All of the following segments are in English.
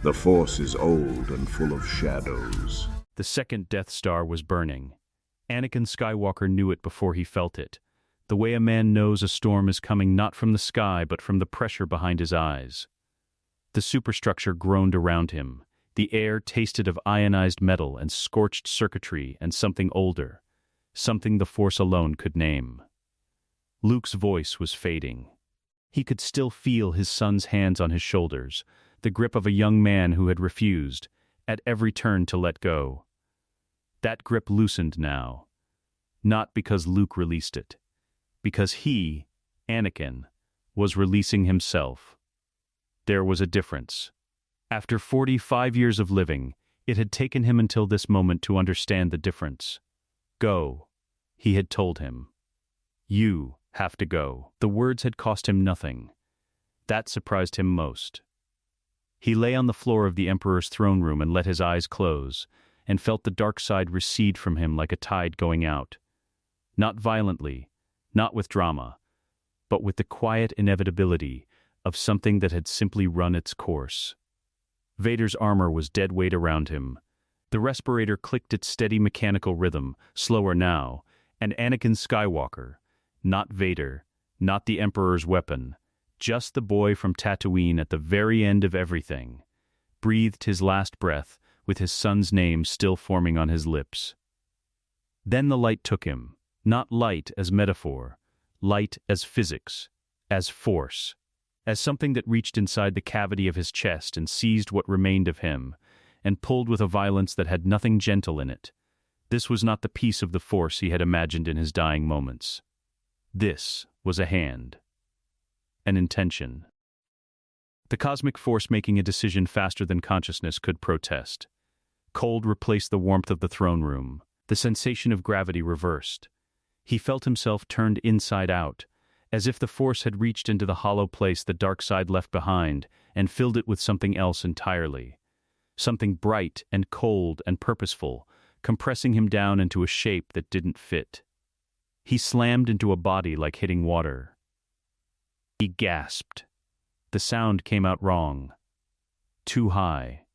The Force is old and full of shadows. The second Death Star was burning. Anakin Skywalker knew it before he felt it, the way a man knows a storm is coming not from the sky but from the pressure behind his eyes. The superstructure groaned around him. The air tasted of ionized metal and scorched circuitry and something older, something the Force alone could name. Luke's voice was fading. He could still feel his son's hands on his shoulders, the grip of a young man who had refused, at every turn, to let go. That grip loosened now, not because Luke released it, because he, Anakin, was releasing himself. There was a difference. After 45 years of living, it had taken him until this moment to understand the difference. Go, he had told him. You have to go. The words had cost him nothing. That surprised him most. He lay on the floor of the Emperor's throne room and let his eyes close, and felt the dark side recede from him like a tide going out. Not violently, not with drama, but with the quiet inevitability of something that had simply run its course. Vader's armor was dead weight around him. The respirator clicked its steady mechanical rhythm, slower now, and Anakin Skywalker, not Vader, not the Emperor's weapon, just the boy from Tatooine at the very end of everything, breathed his last breath with his son's name still forming on his lips. Then the light took him, not light as metaphor, light as physics, as force, as something that reached inside the cavity of his chest and seized what remained of him, and pulled with a violence that had nothing gentle in it. This was not the peace of the Force he had imagined in his dying moments. This was a hand. An intention. The cosmic force making a decision faster than consciousness could protest. Cold replaced the warmth of the throne room. The sensation of gravity reversed. He felt himself turned inside out, as if the Force had reached into the hollow place the dark side left behind and filled it with something else entirely. Something bright and cold and purposeful, compressing him down into a shape that didn't fit. He slammed into a body like hitting water. He gasped. The sound came out wrong. Too high.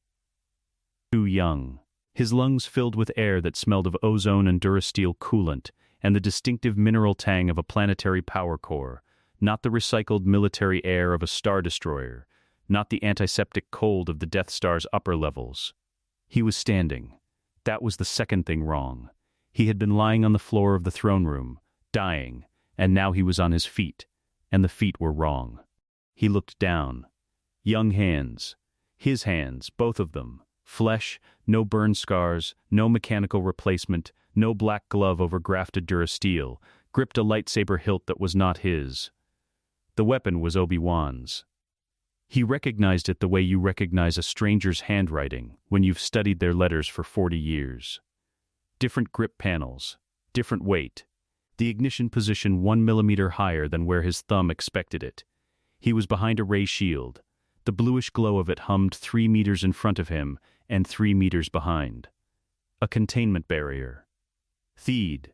Too young. His lungs filled with air that smelled of ozone and Durasteel coolant, and the distinctive mineral tang of a planetary power core, not the recycled military air of a star destroyer, not the antiseptic cold of the Death Star's upper levels. He was standing. That was the second thing wrong. He had been lying on the floor of the throne room, dying, and now he was on his feet, and the feet were wrong. He looked down. Young hands. His hands, both of them. Flesh, no burn scars, no mechanical replacement, no black glove over grafted Durasteel, gripped a lightsaber hilt that was not his. The weapon was Obi-Wan's. He recognized it the way you recognize a stranger's handwriting when you've studied their letters for 40 years. Different grip panels, different weight, the ignition position 1 millimeter higher than where his thumb expected it. He was behind a ray shield. The bluish glow of it hummed 3 meters in front of him and 3 meters behind. A containment barrier. Theed,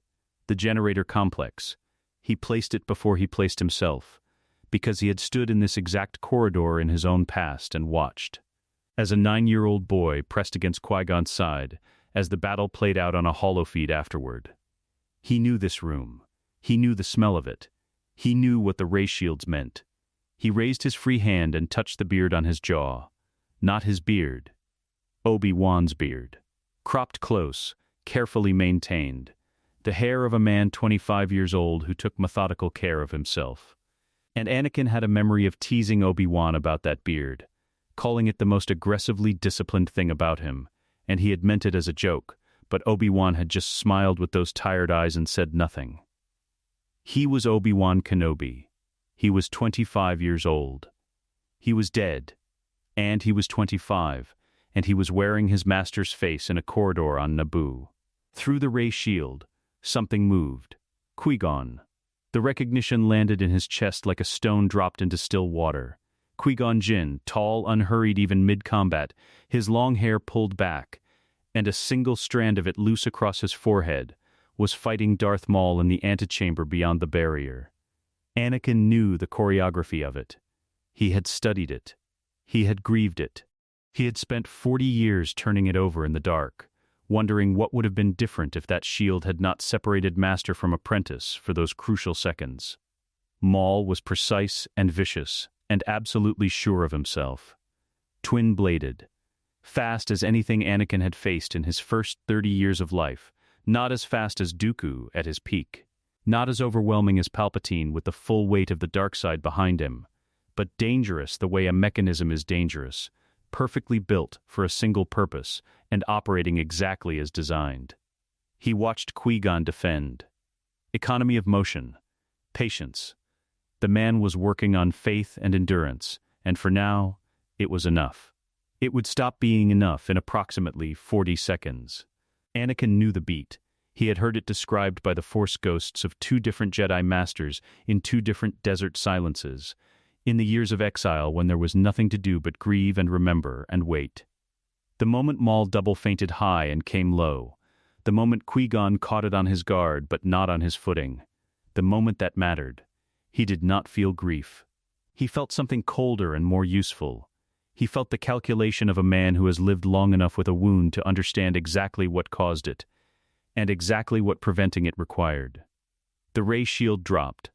the generator complex. He placed it before he placed himself, because he had stood in this exact corridor in his own past and watched. As a 9-year-old boy pressed against Qui-Gon's side, as the battle played out on a holofeed afterward. He knew this room. He knew the smell of it. He knew what the ray shields meant. He raised his free hand and touched the beard on his jaw. Not his beard. Obi-Wan's beard. Cropped close, carefully maintained. The hair of a man 25 years old who took methodical care of himself. And Anakin had a memory of teasing Obi-Wan about that beard, calling it the most aggressively disciplined thing about him, and he had meant it as a joke, but Obi-Wan had just smiled with those tired eyes and said nothing. He was Obi-Wan Kenobi. He was 25 years old. He was dead, and he was 25, and he was wearing his master's face in a corridor on Naboo. Through the ray shield, something moved. Qui-Gon. The recognition landed in his chest like a stone dropped into still water. Qui-Gon Jinn, tall, unhurried even mid-combat, his long hair pulled back, and a single strand of it loose across his forehead, was fighting Darth Maul in the antechamber beyond the barrier. Anakin knew the choreography of it. He had studied it. He had grieved it. He had spent 40 years turning it over in the dark, wondering what would have been different if that shield had not separated master from apprentice for those crucial seconds. Maul was precise and vicious, and absolutely sure of himself. Twin-bladed. Fast as anything Anakin had faced in his first 30 years of life, not as fast as Dooku at his peak. Not as overwhelming as Palpatine with the full weight of the dark side behind him, but dangerous the way a mechanism is dangerous, perfectly built for a single purpose and operating exactly as designed. He watched Qui-Gon defend. Economy of motion. Patience. The man was working on faith and endurance, and for now, it was enough. It would stop being enough in approximately 40 seconds. Anakin knew the beat. He had heard it described by the Force ghosts of two different Jedi Masters in two different desert silences, in the years of exile when there was nothing to do but grieve and remember and wait. The moment Maul double-fainted high and came low. The moment Qui-Gon caught it on his guard but not on his footing. The moment that mattered. He did not feel grief. He felt something colder and more useful. He felt the calculation of a man who has lived long enough with a wound to understand exactly what caused it, and exactly what preventing it required. The ray shield dropped.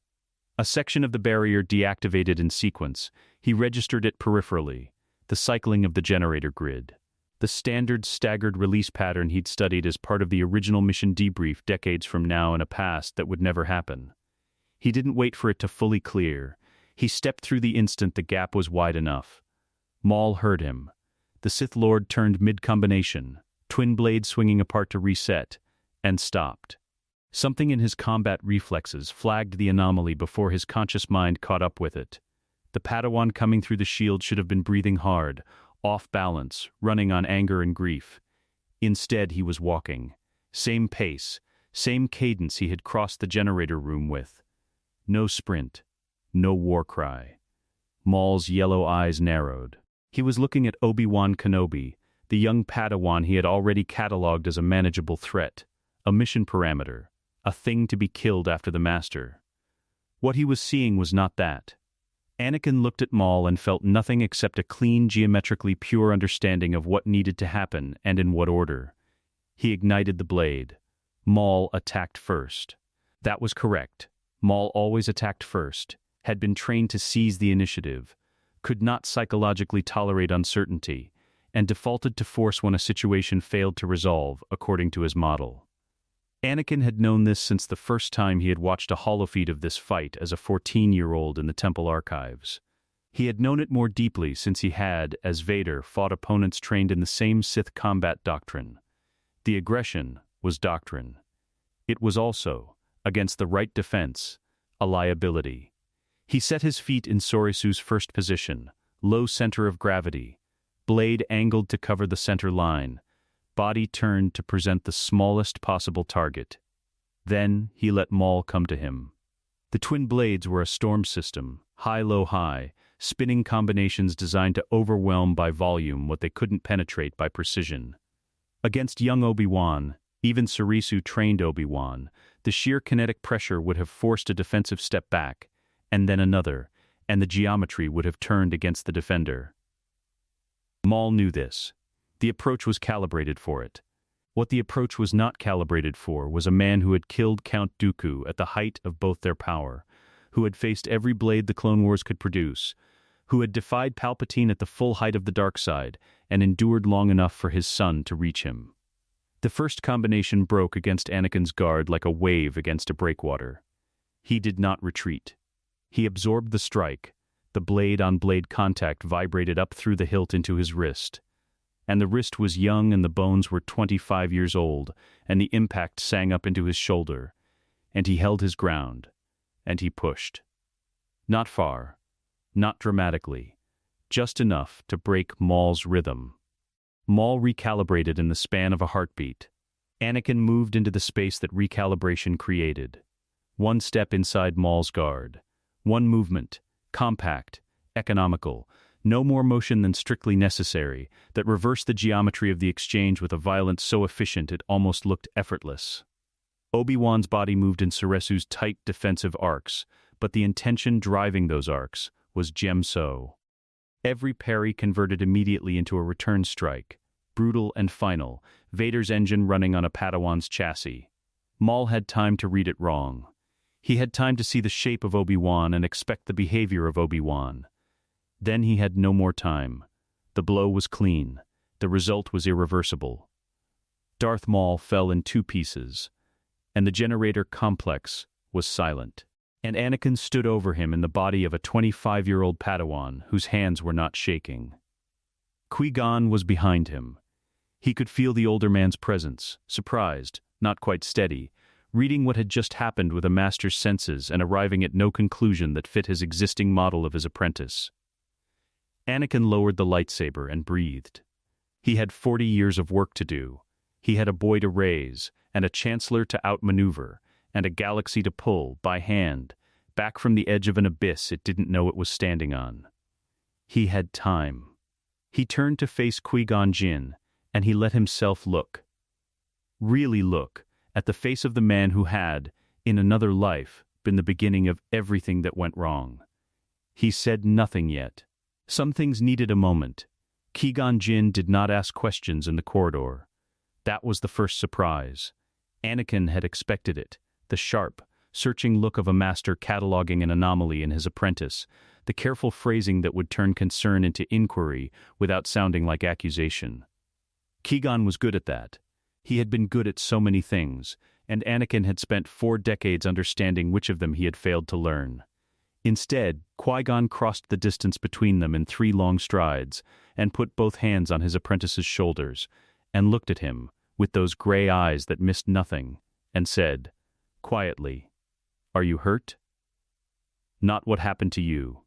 A section of the barrier deactivated in sequence. He registered it peripherally, the cycling of the generator grid. The standard staggered release pattern he'd studied as part of the original mission debrief decades from now in a past that would never happen. He didn't wait for it to fully clear. He stepped through the instant the gap was wide enough. Maul heard him. The Sith Lord turned mid-combination, twin blades swinging apart to reset, and stopped. Something in his combat reflexes flagged the anomaly before his conscious mind caught up with it. The Padawan coming through the shield should have been breathing hard, off balance, running on anger and grief. Instead, he was walking. Same pace, same cadence he had crossed the generator room with. No sprint, no war cry. Maul's yellow eyes narrowed. He was looking at Obi-Wan Kenobi, the young Padawan he had already catalogued as a manageable threat, a mission parameter, a thing to be killed after the master. What he was seeing was not that. Anakin looked at Maul and felt nothing except a clean, geometrically pure understanding of what needed to happen and in what order. He ignited the blade. Maul attacked first. That was correct. Maul always attacked first, had been trained to seize the initiative, could not psychologically tolerate uncertainty, and defaulted to force when a situation failed to resolve, according to his model. Anakin had known this since the first time he had watched a holofeed of this fight as a 14-year-old in the Temple archives. He had known it more deeply since he had, as Vader, fought opponents trained in the same Sith combat doctrine. The aggression was doctrine. It was also, against the right defense, a liability. He set his feet in Sorisu's first position, low center of gravity, blade angled to cover the center line, body turned to present the smallest possible target. Then he let Maul come to him. The twin blades were a storm system, high-low-high, spinning combinations designed to overwhelm by volume what they couldn't penetrate by precision. Against young Obi-Wan, even Sorisu-trained Obi-Wan, the sheer kinetic pressure would have forced a defensive step back, and then another, and the geometry would have turned against the defender. Maul knew this. The approach was calibrated for it. What the approach was not calibrated for was a man who had killed Count Dooku at the height of both their power, who had faced every blade the Clone Wars could produce, who had defied Palpatine at the full height of the dark side and endured long enough for his son to reach him. The first combination broke against Anakin's guard like a wave against a breakwater. He did not retreat. He absorbed the strike. The blade-on-blade contact vibrated up through the hilt into his wrist. And the wrist was young and the bones were 25 years old, and the impact sang up into his shoulder. And he held his ground. And he pushed. Not far. Not dramatically. Just enough to break Maul's rhythm. Maul recalibrated in the span of a heartbeat. Anakin moved into the space that recalibration created. One step inside Maul's guard. One movement, compact, economical, no more motion than strictly necessary, that reversed the geometry of the exchange with a violence so efficient it almost looked effortless. Obi-Wan's body moved in Sorisu's tight defensive arcs, but the intention driving those arcs was Gemso. Every parry converted immediately into a return strike, brutal and final, Vader's engine running on a Padawan's chassis. Maul had time to read it wrong. He had time to see the shape of Obi-Wan and expect the behavior of Obi-Wan. Then he had no more time. The blow was clean. The result was irreversible. Darth Maul fell in 2 pieces, and the generator complex was silent. And Anakin stood over him in the body of a 25-year-old Padawan whose hands were not shaking. Qui-Gon was behind him. He could feel the older man's presence, surprised, not quite steady, reading what had just happened with a master's senses and arriving at no conclusion that fit his existing model of his apprentice. Anakin lowered the lightsaber and breathed. He had 40 years of work to do. He had a boy to raise, and a chancellor to outmaneuver, and a galaxy to pull, by hand, back from the edge of an abyss it didn't know it was standing on. He had time. He turned to face Qui-Gon Jinn, and he let himself look. Really look, at the face of the man who had, in another life, been the beginning of everything that went wrong. He said nothing yet. Some things needed a moment. Qui-Gon Jinn did not ask questions in the corridor. That was the first surprise. Anakin had expected it. The sharp, searching look of a master cataloging an anomaly in his apprentice, the careful phrasing that would turn concern into inquiry without sounding like accusation. Qui-Gon was good at that. He had been good at so many things, and Anakin had spent 4 decades understanding which of them he had failed to learn. Instead, Qui-Gon crossed the distance between them in 3 long strides, and put both hands on his apprentice's shoulders, and looked at him, with those gray eyes that missed nothing, and said, quietly, "Are you hurt?" "Not what happened to you.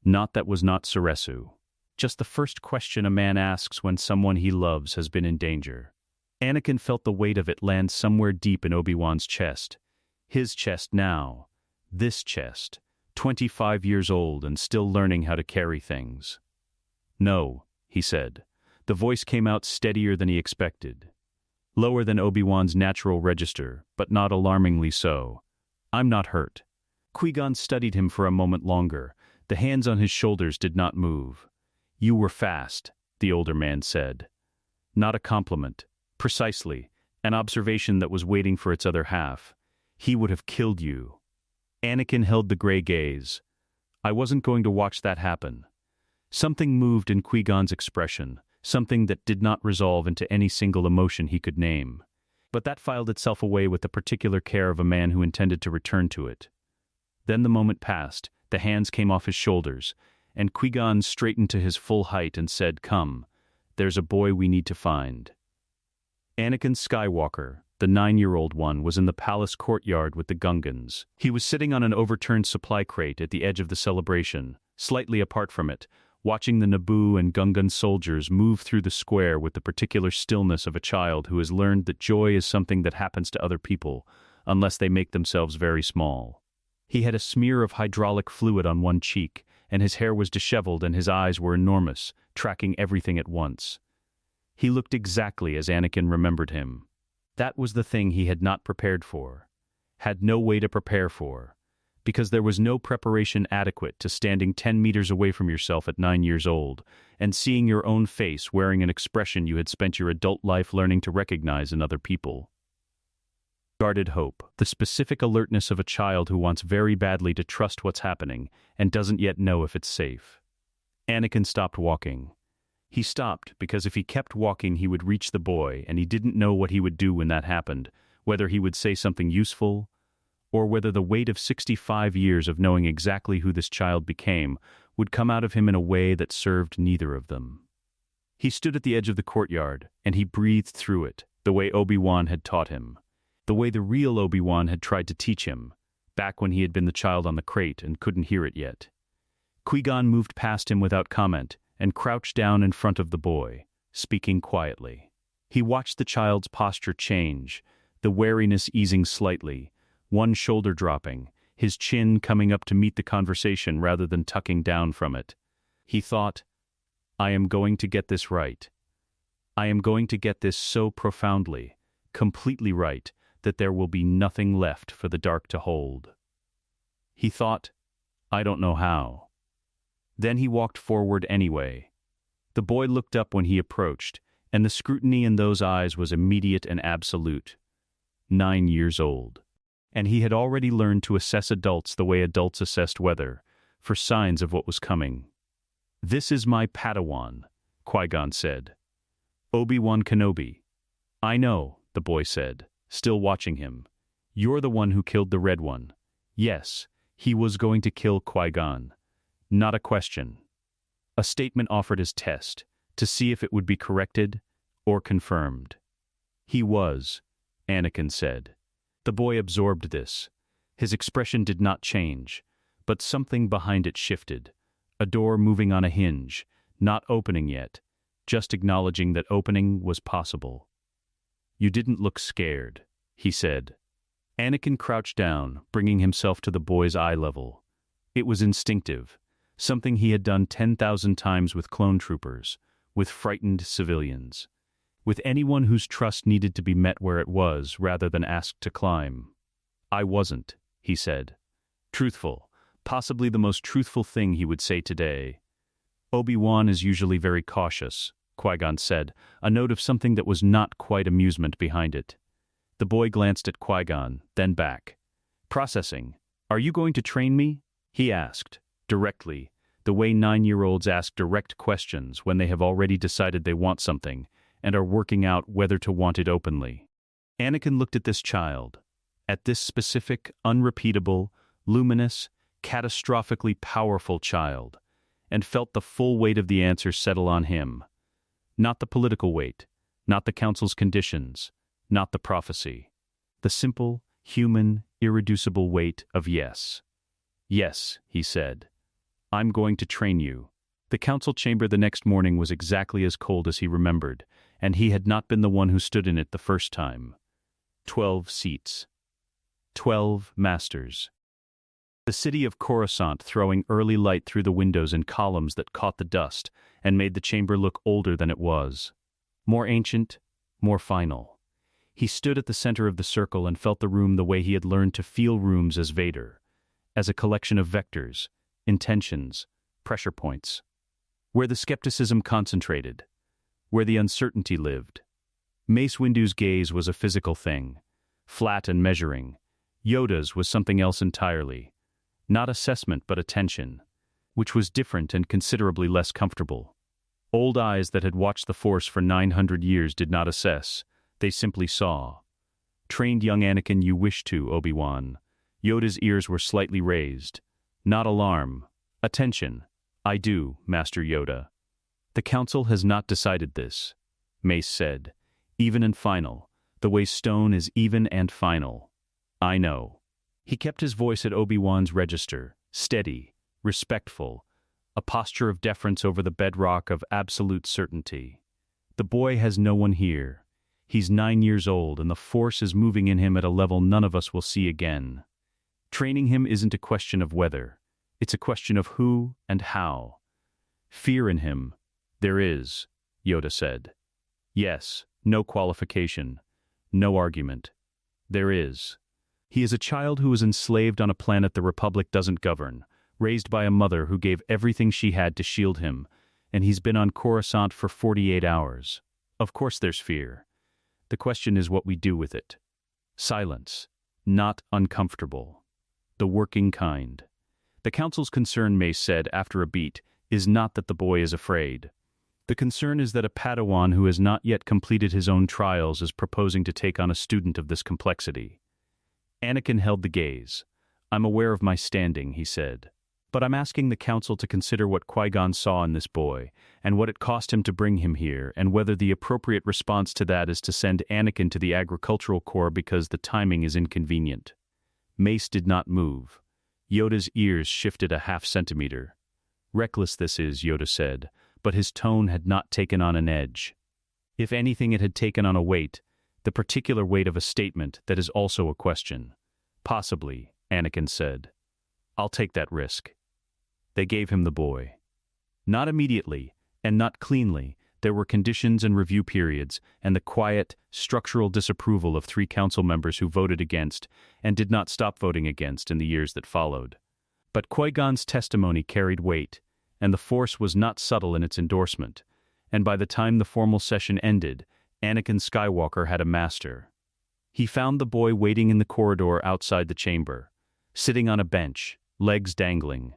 Not that was not Ceresu. Just the first question a man asks when someone he loves has been in danger." Anakin felt the weight of it land somewhere deep in Obi-Wan's chest. His chest now. This chest. 25 years old and still learning how to carry things. "No," he said. The voice came out steadier than he expected. Lower than Obi-Wan's natural register, but not alarmingly so. "I'm not hurt." Qui-Gon studied him for a moment longer. The hands on his shoulders did not move. "You were fast," the older man said. Not a compliment. Precisely. An observation that was waiting for its other half. "He would have killed you." Anakin held the gray gaze. "I wasn't going to watch that happen." Something moved in Qui-Gon's expression. Something that did not resolve into any single emotion he could name. But that filed itself away with the particular care of a man who intended to return to it. Then the moment passed, the hands came off his shoulders, and Qui-Gon straightened to his full height and said, "Come, there's a boy we need to find." Anakin Skywalker, the 9-year-old one, was in the palace courtyard with the Gungans. He was sitting on an overturned supply crate at the edge of the celebration, slightly apart from it, watching the Naboo and Gungan soldiers move through the square with the particular stillness of a child who has learned that joy is something that happens to other people, unless they make themselves very small. He had a smear of hydraulic fluid on one cheek, and his hair was disheveled and his eyes were enormous, tracking everything at once. He looked exactly as Anakin remembered him. That was the thing he had not prepared for, had no way to prepare for, because there was no preparation adequate to standing 10 meters away from yourself at 9 years old and seeing your own face wearing an expression you had spent your adult life learning to recognize in other people. Guarded hope, the specific alertness of a child who wants very badly to trust what's happening and doesn't yet know if it's safe. Anakin stopped walking. He stopped because if he kept walking he would reach the boy, and he didn't know what he would do when that happened, whether he would say something useful, or whether the weight of 65 years of knowing exactly who this child became would come out of him in a way that served neither of them. He stood at the edge of the courtyard, and he breathed through it, the way Obi-Wan had taught him, the way the real Obi-Wan had tried to teach him, back when he had been the child on the crate and couldn't hear it yet. Qui-Gon moved past him without comment and crouched down in front of the boy, speaking quietly. He watched the child's posture change, the wariness easing slightly, one shoulder dropping, his chin coming up to meet the conversation rather than tucking down from it. He thought, "I am going to get this right. I am going to get this so profoundly, completely right, that there will be nothing left for the dark to hold." He thought, "I don't know how." Then he walked forward anyway. The boy looked up when he approached, and the scrutiny in those eyes was immediate and absolute. 9 years old. And he had already learned to assess adults the way adults assessed weather, for signs of what was coming. "This is my Padawan," Qui-Gon said. "Obi-Wan Kenobi." "I know," the boy said, still watching him. "You're the one who killed the Red One." Yes, he was going to kill Qui-Gon. Not a question. A statement offered as test, to see if it would be corrected or confirmed. "He was," Anakin said. The boy absorbed this. His expression did not change, but something behind it shifted. A door moving on a hinge, not opening yet, just acknowledging that opening was possible. "You didn't look scared," he said. Anakin crouched down, bringing himself to the boy's eye level. It was instinctive, something he had done 10,000 times with clone troopers, with frightened civilians, with anyone whose trust needed to be met where it was rather than asked to climb. "I wasn't," he said. Truthful, possibly the most truthful thing he would say today. "Obi-Wan is usually very cautious," Qui-Gon said, a note of something that was not quite amusement behind it. The boy glanced at Qui-Gon, then back. "Processing. Are you going to train me?" he asked, directly, the way 9-year-olds ask direct questions when they have already decided they want something and are working out whether to want it openly. Anakin looked at this child, at this specific, unrepeatable, luminous, catastrophically powerful child, and felt the full weight of the answer settle on him. Not the political weight, not the Council's conditions, not the prophecy. The simple, human, irreducible weight of yes. "Yes," he said. "I'm going to train you." The council chamber the next morning was exactly as cold as he remembered, and he had not been the one who stood in it the first time. 12 seats. 12 masters. The city of Coruscant throwing early light through the windows and columns that caught the dust and made the chamber look older than it was. More ancient, more final. He stood at the center of the circle and felt the room the way he had learned to feel rooms as Vader, as a collection of vectors, intentions, pressure points. Where the skepticism concentrated, where the uncertainty lived. Mace Windu's gaze was a physical thing, flat and measuring. Yoda's was something else entirely. Not assessment but attention, which was different and considerably less comfortable. Old eyes that had watched the Force for 900 years did not assess, they simply saw. "Trained young Anakin, you wish to, Obi-Wan." Yoda's ears were slightly raised. Not alarm. Attention. "I do, Master Yoda." "The Council has not decided this," Mace said. "Even and final, the way stone is even and final." "I know." He kept his voice at Obi-Wan's register, steady, respectful, a posture of deference over the bedrock of absolute certainty. The boy has no one here. He's 9 years old, and the Force is moving in him at a level none of us will see again. Training him isn't a question of whether. It's a question of who and how. Fear in him. There is, Yoda said. Yes, no qualification, no argument. There is. He is a child who was enslaved on a planet the Republic doesn't govern, raised by a mother who gave everything she had to shield him, and he's been on Coruscant for 48 hours. Of course there's fear. The question is what we do with it. Silence. Not uncomfortable. The working kind. The Council's concern, Mace said after a beat, is not that the boy is afraid. The concern is that a Padawan who has not yet completed his own trials is proposing to take on a student of this complexity. Anakin held the gaze. "I'm aware of my standing," he said. "But I'm asking the Council to consider what Qui-Gon saw in this boy, and what it cost him to bring him here, and whether the appropriate response to that is to send Anakin to the Agricultural Corps because the timing is inconvenient." Mace did not move. Yoda's ears shifted a half-centimeter. "Reckless this is," Yoda said, but his tone had not taken on an edge. If anything, it had taken on a weight, the particular weight of a statement that is also a question. "Possibly," Anakin said. "I'll take that risk." They gave him the boy. Not immediately, and not cleanly. There were conditions and review periods, and the quiet, structural disapproval of 3 council members who voted against, and did not stop voting against in the years that followed. But Qui-Gon's testimony carried weight, and the Force was not subtle in its endorsement, and by the time the formal session ended, Anakin Skywalker had a master. He found the boy waiting in the corridor outside the chamber, sitting on a bench, legs dangling.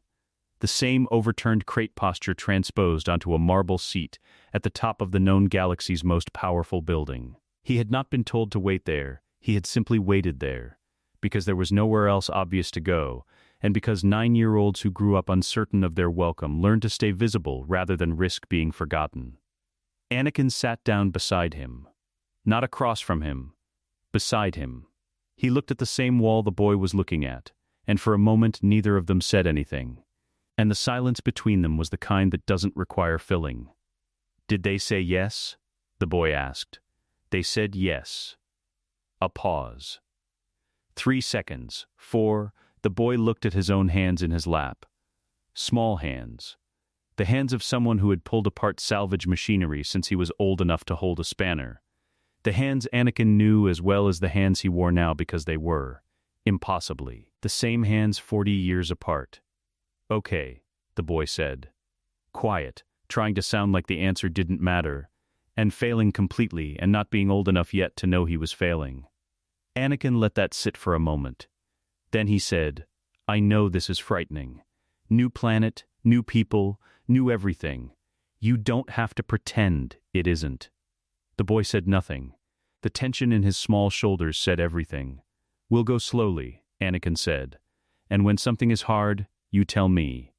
The same overturned crate posture transposed onto a marble seat at the top of the known galaxy's most powerful building. He had not been told to wait there, he had simply waited there, because there was nowhere else obvious to go, and because 9-year-olds who grew up uncertain of their welcome learned to stay visible rather than risk being forgotten. Anakin sat down beside him. Not across from him. Beside him. He looked at the same wall the boy was looking at, and for a moment neither of them said anything. And the silence between them was the kind that doesn't require filling. "Did they say yes?" the boy asked. "They said yes." A pause. 3 seconds. 4. The boy looked at his own hands in his lap. Small hands. The hands of someone who had pulled apart salvage machinery since he was old enough to hold a spanner. The hands Anakin knew as well as the hands he wore now because they were, impossibly, the same hands 40 years apart. "Okay," the boy said. Quiet, trying to sound like the answer didn't matter, and failing completely and not being old enough yet to know he was failing. Anakin let that sit for a moment. Then he said, "I know this is frightening. New planet, new people, new everything. You don't have to pretend it isn't." The boy said nothing. The tension in his small shoulders said everything. "We'll go slowly," Anakin said. "And when something is hard, you tell me.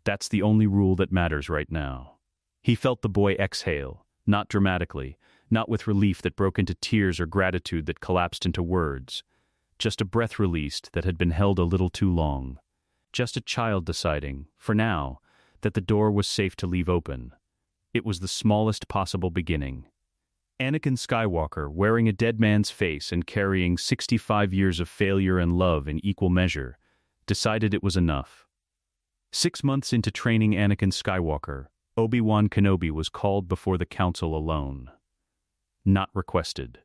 That's the only rule that matters right now." He felt the boy exhale, not dramatically, not with relief that broke into tears or gratitude that collapsed into words. Just a breath released that had been held a little too long. Just a child deciding, for now, that the door was safe to leave open. It was the smallest possible beginning. Anakin Skywalker, wearing a dead man's face and carrying 65 years of failure and love in equal measure, decided it was enough. 6 months into training Anakin Skywalker, Obi-Wan Kenobi was called before the Council alone. Not requested.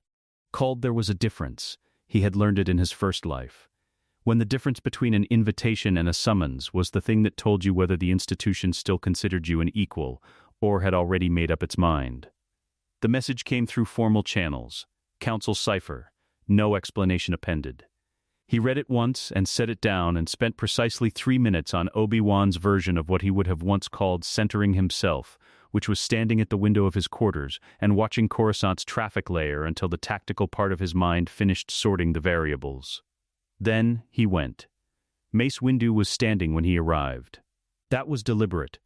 Called there was a difference. He had learned it in his first life. When the difference between an invitation and a summons was the thing that told you whether the institution still considered you an equal or had already made up its mind. The message came through formal channels, council cipher, no explanation appended. He read it once and set it down and spent precisely 3 minutes on Obi-Wan's version of what he would have once called centering himself, which was standing at the window of his quarters and watching Coruscant's traffic layer until the tactical part of his mind finished sorting the variables. Then he went. Mace Windu was standing when he arrived. That was deliberate.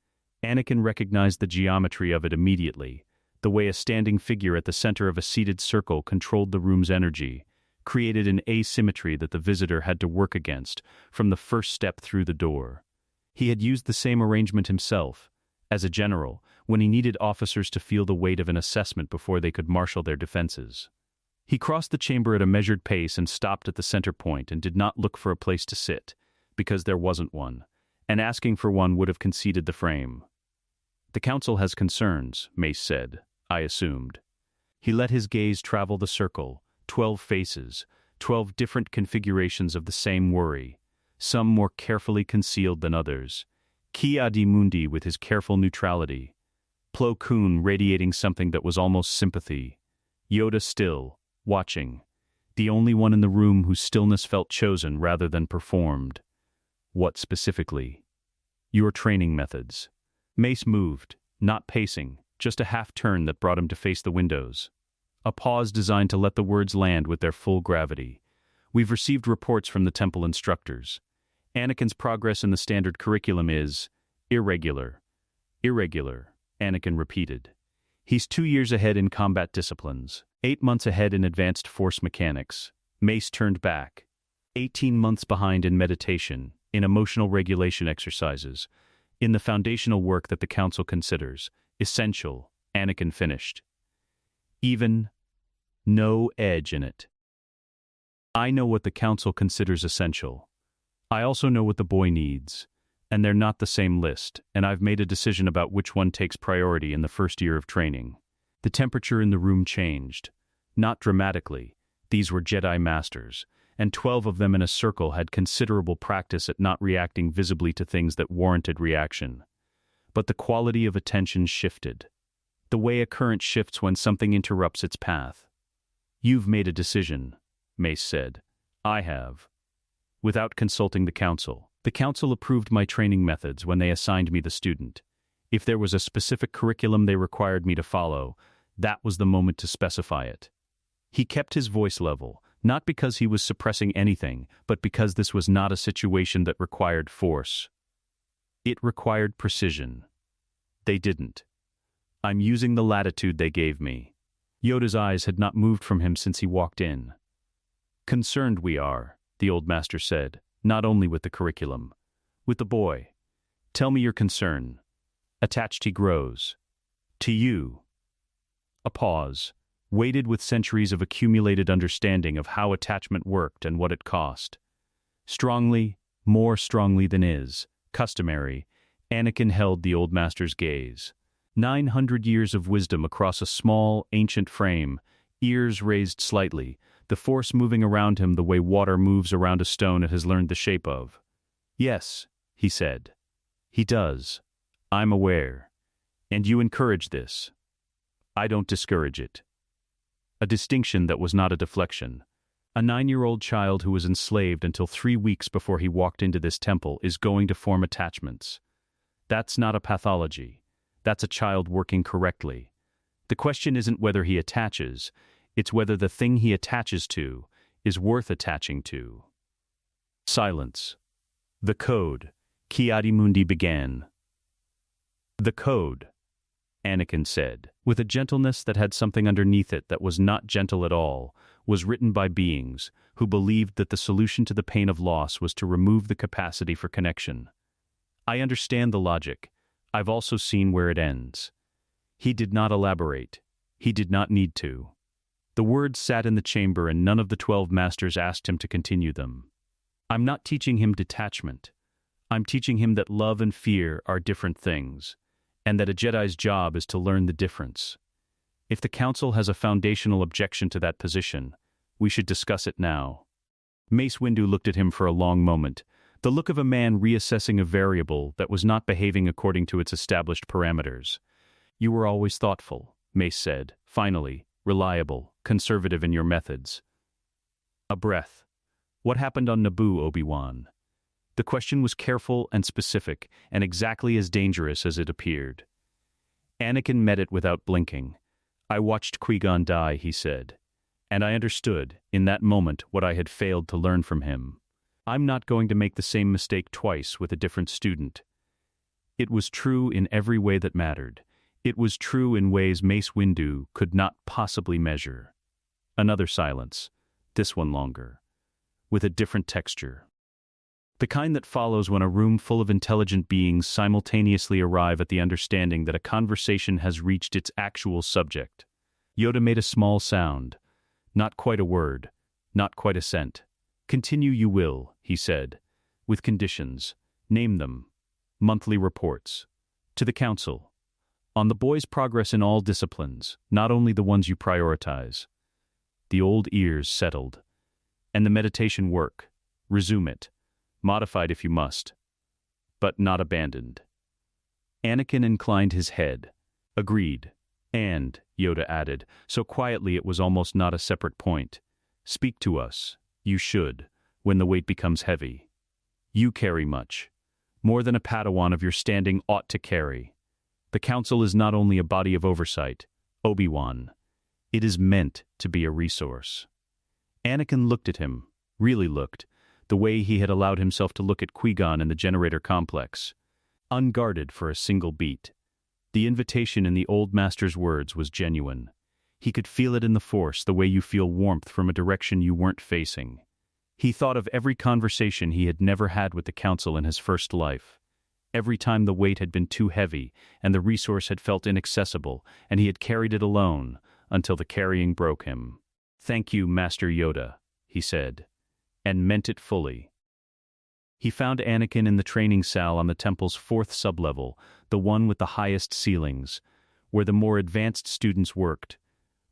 Anakin recognized the geometry of it immediately, the way a standing figure at the center of a seated circle controlled the room's energy, created an asymmetry that the visitor had to work against from the first step through the door. He had used the same arrangement himself, as a general, when he needed officers to feel the weight of an assessment before they could marshal their defenses. He crossed the chamber at a measured pace and stopped at the center point and did not look for a place to sit, because there wasn't one, and asking for one would have conceded the frame. "The council has concerns," Mace said, I assumed. He let his gaze travel the circle, 12 faces, 12 different configurations of the same worry, some more carefully concealed than others. Ki-Adi-Mundi with his careful neutrality, Plo Koon radiating something that was almost sympathy, Yoda still, watching, the only one in the room whose stillness felt chosen rather than performed. What specifically? Your training methods. Mace moved, not pacing, just a half-turn that brought him to face the windows. A pause designed to let the words land with their full gravity. We've received reports from the temple instructors. Anakin's progress in the standard curriculum is irregular. Irregular, Anakin repeated. He's 2 years ahead in combat disciplines, 8 months ahead in advanced force mechanics. Mace turned back. 18 months behind in meditation, in emotional regulation exercises, in the foundational work that the council considers essential, Anakin finished. Even, no edge in it. I know what the council considers essential. I also know what the boy needs, and they're not the same list, and I've made a decision about which one takes priority in the first year of training. The temperature in the room changed. Not dramatically. These were Jedi Masters, and 12 of them in a circle had considerable practice at not reacting visibly to things that warranted reaction. but the quality of attention shifted. The way a current shifts when something interrupts its path. "You've made a decision," Mace said. "I have." Without consulting the council. The council approved my training methods when they assigned me the student. If there was a specific curriculum they required me to follow, that was the moment to specify it. He kept his voice level, not because he was suppressing anything, but because this was not a situation that required force. It required precision. They didn't. "I'm using the latitude they gave me." Yoda's eyes had not moved from him since he walked in. "Concerned we are," the old master said, "not only with the curriculum. With the boy. Tell me your concern. Attached he grows. To you." A pause, weighted with centuries of accumulated understanding of how attachment worked and what it cost. Strongly, more strongly than is customary, Anakin held the old master's gaze. 900 years of wisdom across a small, ancient frame, ears raised slightly, the force moving around him the way water moves around a stone it has learned the shape of. "Yes," he said. "He does. I'm aware. And you encourage this. I don't discourage it." A distinction that was not a deflection. A 9-year-old child who was enslaved until 3 weeks before he walked into this temple is going to form attachments. That's not a pathology. That's a child working correctly. The question isn't whether he attaches, it's whether the thing he attaches to is worth attaching to. Silence. The code. Ki-Adi-Mundi began. "The code," Anakin said, with a gentleness that had something underneath it that was not gentle at all, was written by beings who believed that the solution to the pain of loss was to remove the capacity for connection. I understand the logic. I've also seen where it ends. He did not elaborate. He did not need to. The words sat in the chamber and none of the 12 masters asked him to continue them. I'm not teaching him detachment. I'm teaching him that love and fear are different things, and that a Jedi's job is to learn the difference. If the Council has a foundational objection to that position, we should discuss it now. Mace Windu looked at him for a long moment, the look of a man reassessing a variable that was not behaving according to its established parameters. "You were always thoughtful," Mace said, finally, "reliable, conservative in your methods." A breath. "What happened on Naboo, Obi-Wan?" The question was careful and specific, and exactly as dangerous as it appeared. Anakin met it without blinking. "I watched Qui-Gon die," he said. "And I understood, in that moment, what I had failed to learn from him. I'm not going to make the same mistake twice with a different student." It was true in every way that mattered. It was true in ways Mace Windu could not possibly measure. Another silence, this one longer, with a different texture. The kind that follows when a room full of intelligent beings simultaneously arrive at the understanding that a conversation has reached its actual subject. Yoda made a small sound. Not quite a word, not quite a scent. "Continue you will," he said, "with conditions. Name them. Monthly reports. To the Council. On the boy's progress in all disciplines, not only the ones you prioritize." The old ears settled. "And the meditation work. Resume it. Modified if you must. But not abandoned." Anakin inclined his head. "Agreed. And," Yoda added, so quietly it was almost not a separate point, "speak to us. You should, when the weight becomes heavy. You carry much. More than a Padawan of your standing ought to carry. The Council is not only a body of oversight, Obi-Wan. It is meant to be a resource." Anakin looked at him, really looked, the way he had allowed himself to look at Qui-Gon in the generator complex. Unguarded for a single beat. The invitation in the old master's words was genuine. He could feel it in the Force the way you feel warmth from a direction you weren't facing. He thought of every conversation he had never had with the Council in his first life. Every time the weight had been too heavy and the resource had felt inaccessible and he had carried it alone until the carrying broke him. "Thank you, Master Yoda," he said, and meant it fully. He found Anakin in the training cell on the temple's 4th sublevel, the one with the highest ceilings, where the more advanced students worked,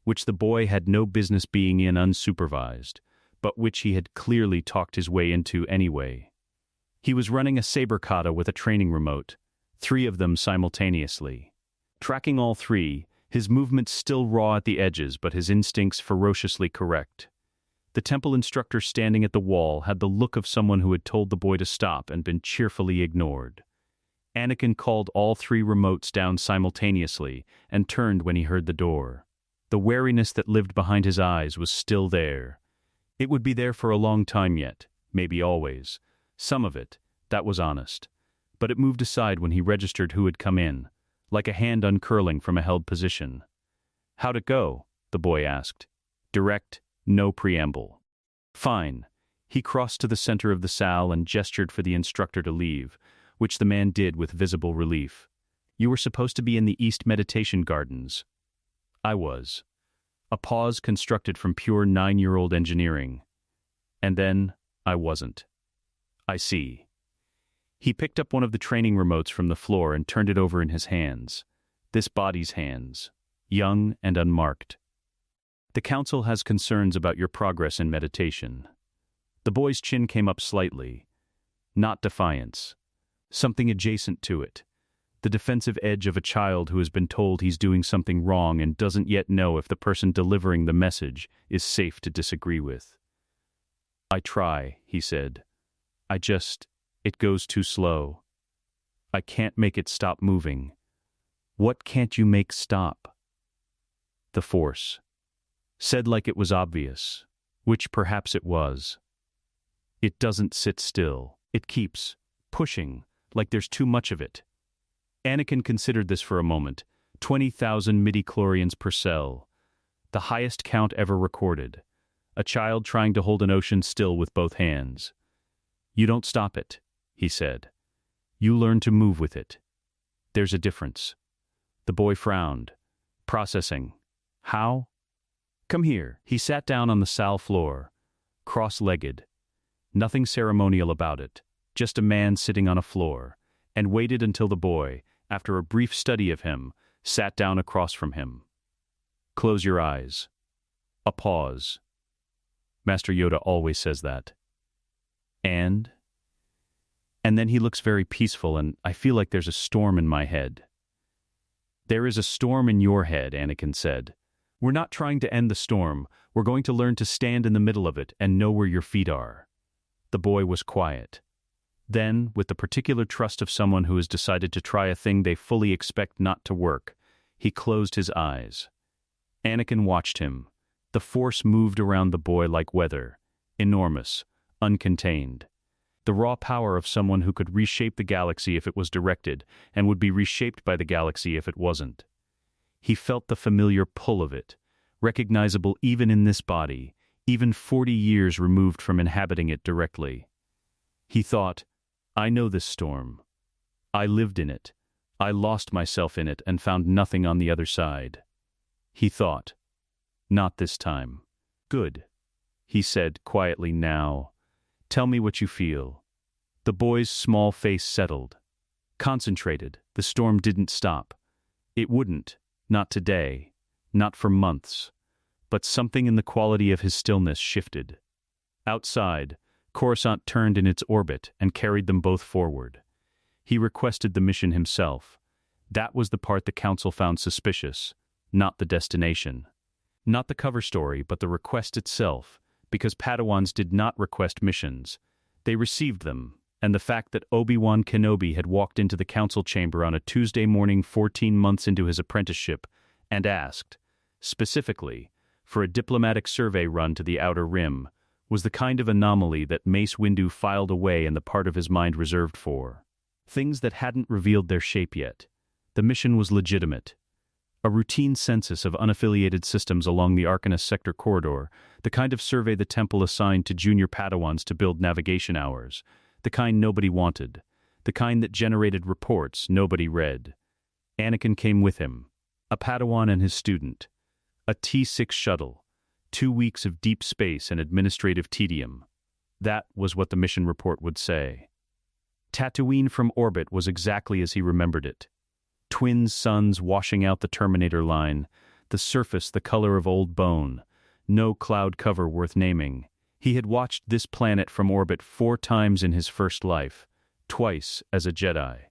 which the boy had no business being in unsupervised, but which he had clearly talked his way into anyway. He was running a saber kata with a training remote, 3 of them simultaneously. Tracking all 3, his movements still raw at the edges but his instincts ferociously correct. The temple instructor standing at the wall had the look of someone who had told the boy to stop and been cheerfully ignored. Anakin called all 3 remotes down simultaneously and turned when he heard the door. The wariness that lived behind his eyes was still there. It would be there for a long time yet, maybe always. Some of it, that was honest. But it moved aside when he registered who had come in, like a hand uncurling from a held position. "How'd it go?" the boy asked. Direct, no preamble. "Fine." He crossed to the center of the salle and gestured for the instructor to leave, which the man did with visible relief. "You were supposed to be in the East Meditation Gardens." "I was." A pause constructed from pure 9-year-old engineering. "And then, I wasn't." "I see." He picked up one of the training remotes from the floor and turned it over in his hands. This body's hands, young and unmarked. "The Council has concerns about your progress in meditation." The boy's chin came up slightly. Not defiance. Something adjacent to it. The defensive edge of a child who has been told he's doing something wrong and doesn't yet know if the person delivering the message is safe to disagree with. "I try," he said. It goes too slow. I can't make it stop moving." "What can't you make stop?" "The Force." Said like it was obvious, which perhaps it was. "It doesn't sit still. It keeps pushing, like there's too much of it." Anakin considered this for a moment. 20,000 midichlorians per cell. The highest count ever recorded. A child trying to hold an ocean still with both hands. "You don't stop it," he said. "You learn to move with it. There's a difference." The boy frowned. Processing. "How?" "Come here." He sat down on the salle floor, cross-legged. Nothing ceremonial about it, just a man sitting on a floor, and waited until the boy, after a brief study of him, sat down across from him. "Close your eyes." A pause. Master Yoda always says that. And then he looks very peaceful, and I feel like there's a storm in my head. "There is a storm in your head," Anakin said. "We're not trying to end the storm. We're going to learn to stand in the middle of it and know where your feet are." The boy was quiet. Then, with the particular trust of someone who has decided to try a thing they fully expect not to work, he closed his eyes. Anakin watched him. The Force moved around the boy like weather, enormous, uncontained. The raw power of someone who could reshape the galaxy if it was directed, and would be reshaped by the galaxy if it wasn't. He felt the familiar pull of it, recognizable even in this body, even 40 years removed from inhabiting it directly. He thought, "I know this storm. I lived in it. I lost myself in it and found nothing on the other side." He thought, "Not this time." "Good," he said quietly now. "Tell me what you feel." The boy's small face settled. Concentrated, the storm didn't stop. It wouldn't, not today, not for months. But something in the quality of his stillness shifted. Outside, Coruscant turned in its orbit and carried them both forward. He requested the mission himself. That was the part the Council found suspicious, not the destination. Not the cover story, but the request itself, because Padawans did not request missions. They received them, and the fact that Obi-Wan Kenobi had walked into the Council chamber on a Tuesday morning 14 months into his apprenticeship and asked, specifically, for a diplomatic survey run to the Outer Rim, was the kind of anomaly that Mace Windu filed away in the part of his mind reserved for things that hadn't revealed their shape yet. The mission was legitimate. A routine census of unaffiliated systems along the Arcanus sector corridor, the kind of survey the Temple assigned to junior Padawans to build navigation hours, the kind nobody wanted, the kind that generated reports nobody read. Anakin came with him, a Padawan and his student, a T-6 shuttle, 2 weeks of deep space and administrative tedium. That was what the mission report would say. Tatooine from orbit was exactly as he remembered it. Twin suns washing out the Terminator line, the surface the color of old bone, no cloud cover worth naming. He had watched this planet from orbit 4 times in his first life, twice as a Jedi.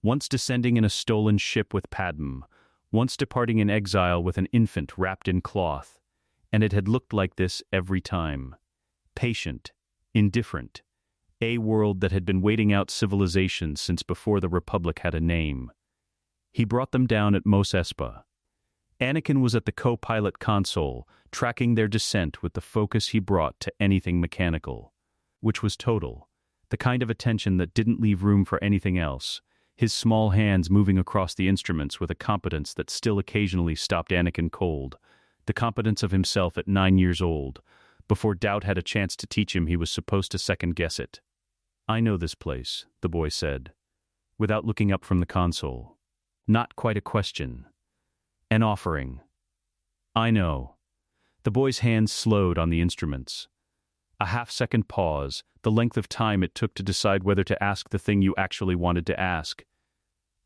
Once descending in a stolen ship with Padmé, once departing in exile with an infant wrapped in cloth, and it had looked like this every time. Patient, indifferent, a world that had been waiting out civilization since before the Republic had a name. He brought them down at Mos Espa. Anakin was at the co-pilot console, tracking their descent with the focus he brought to anything mechanical, which was total, the kind of attention that didn't leave room for anything else, his small hands moving across the instruments with a competence that still occasionally stopped Anakin cold, the competence of himself at 9 years old, before doubt had a chance to teach him he was supposed to second-guess it. "I know this place," the boy said, without looking up from the console. Not quite a question. An offering. "I know." The boy's hands slowed on the instruments. A half-second pause, the length of time it took to decide whether to ask the thing you actually wanted to ask.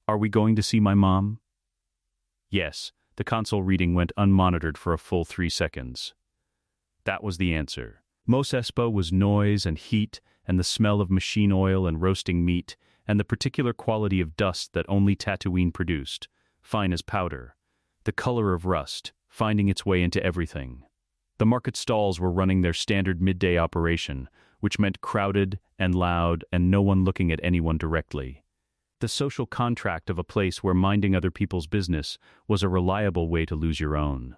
"Are we going to see my mom?" Yes, the console reading went unmonitored for a full 3 seconds. That was the answer. Mos Espa was noise and heat and the smell of machine oil and roasting meat and the particular quality of dust that only Tatooine produced, fine as powder, the color of rust, finding its way into everything. The market stalls were running their standard midday operation, which meant crowded and loud and no one looking at anyone directly. The social contract of a place where minding other people's business was a reliable way to lose your own.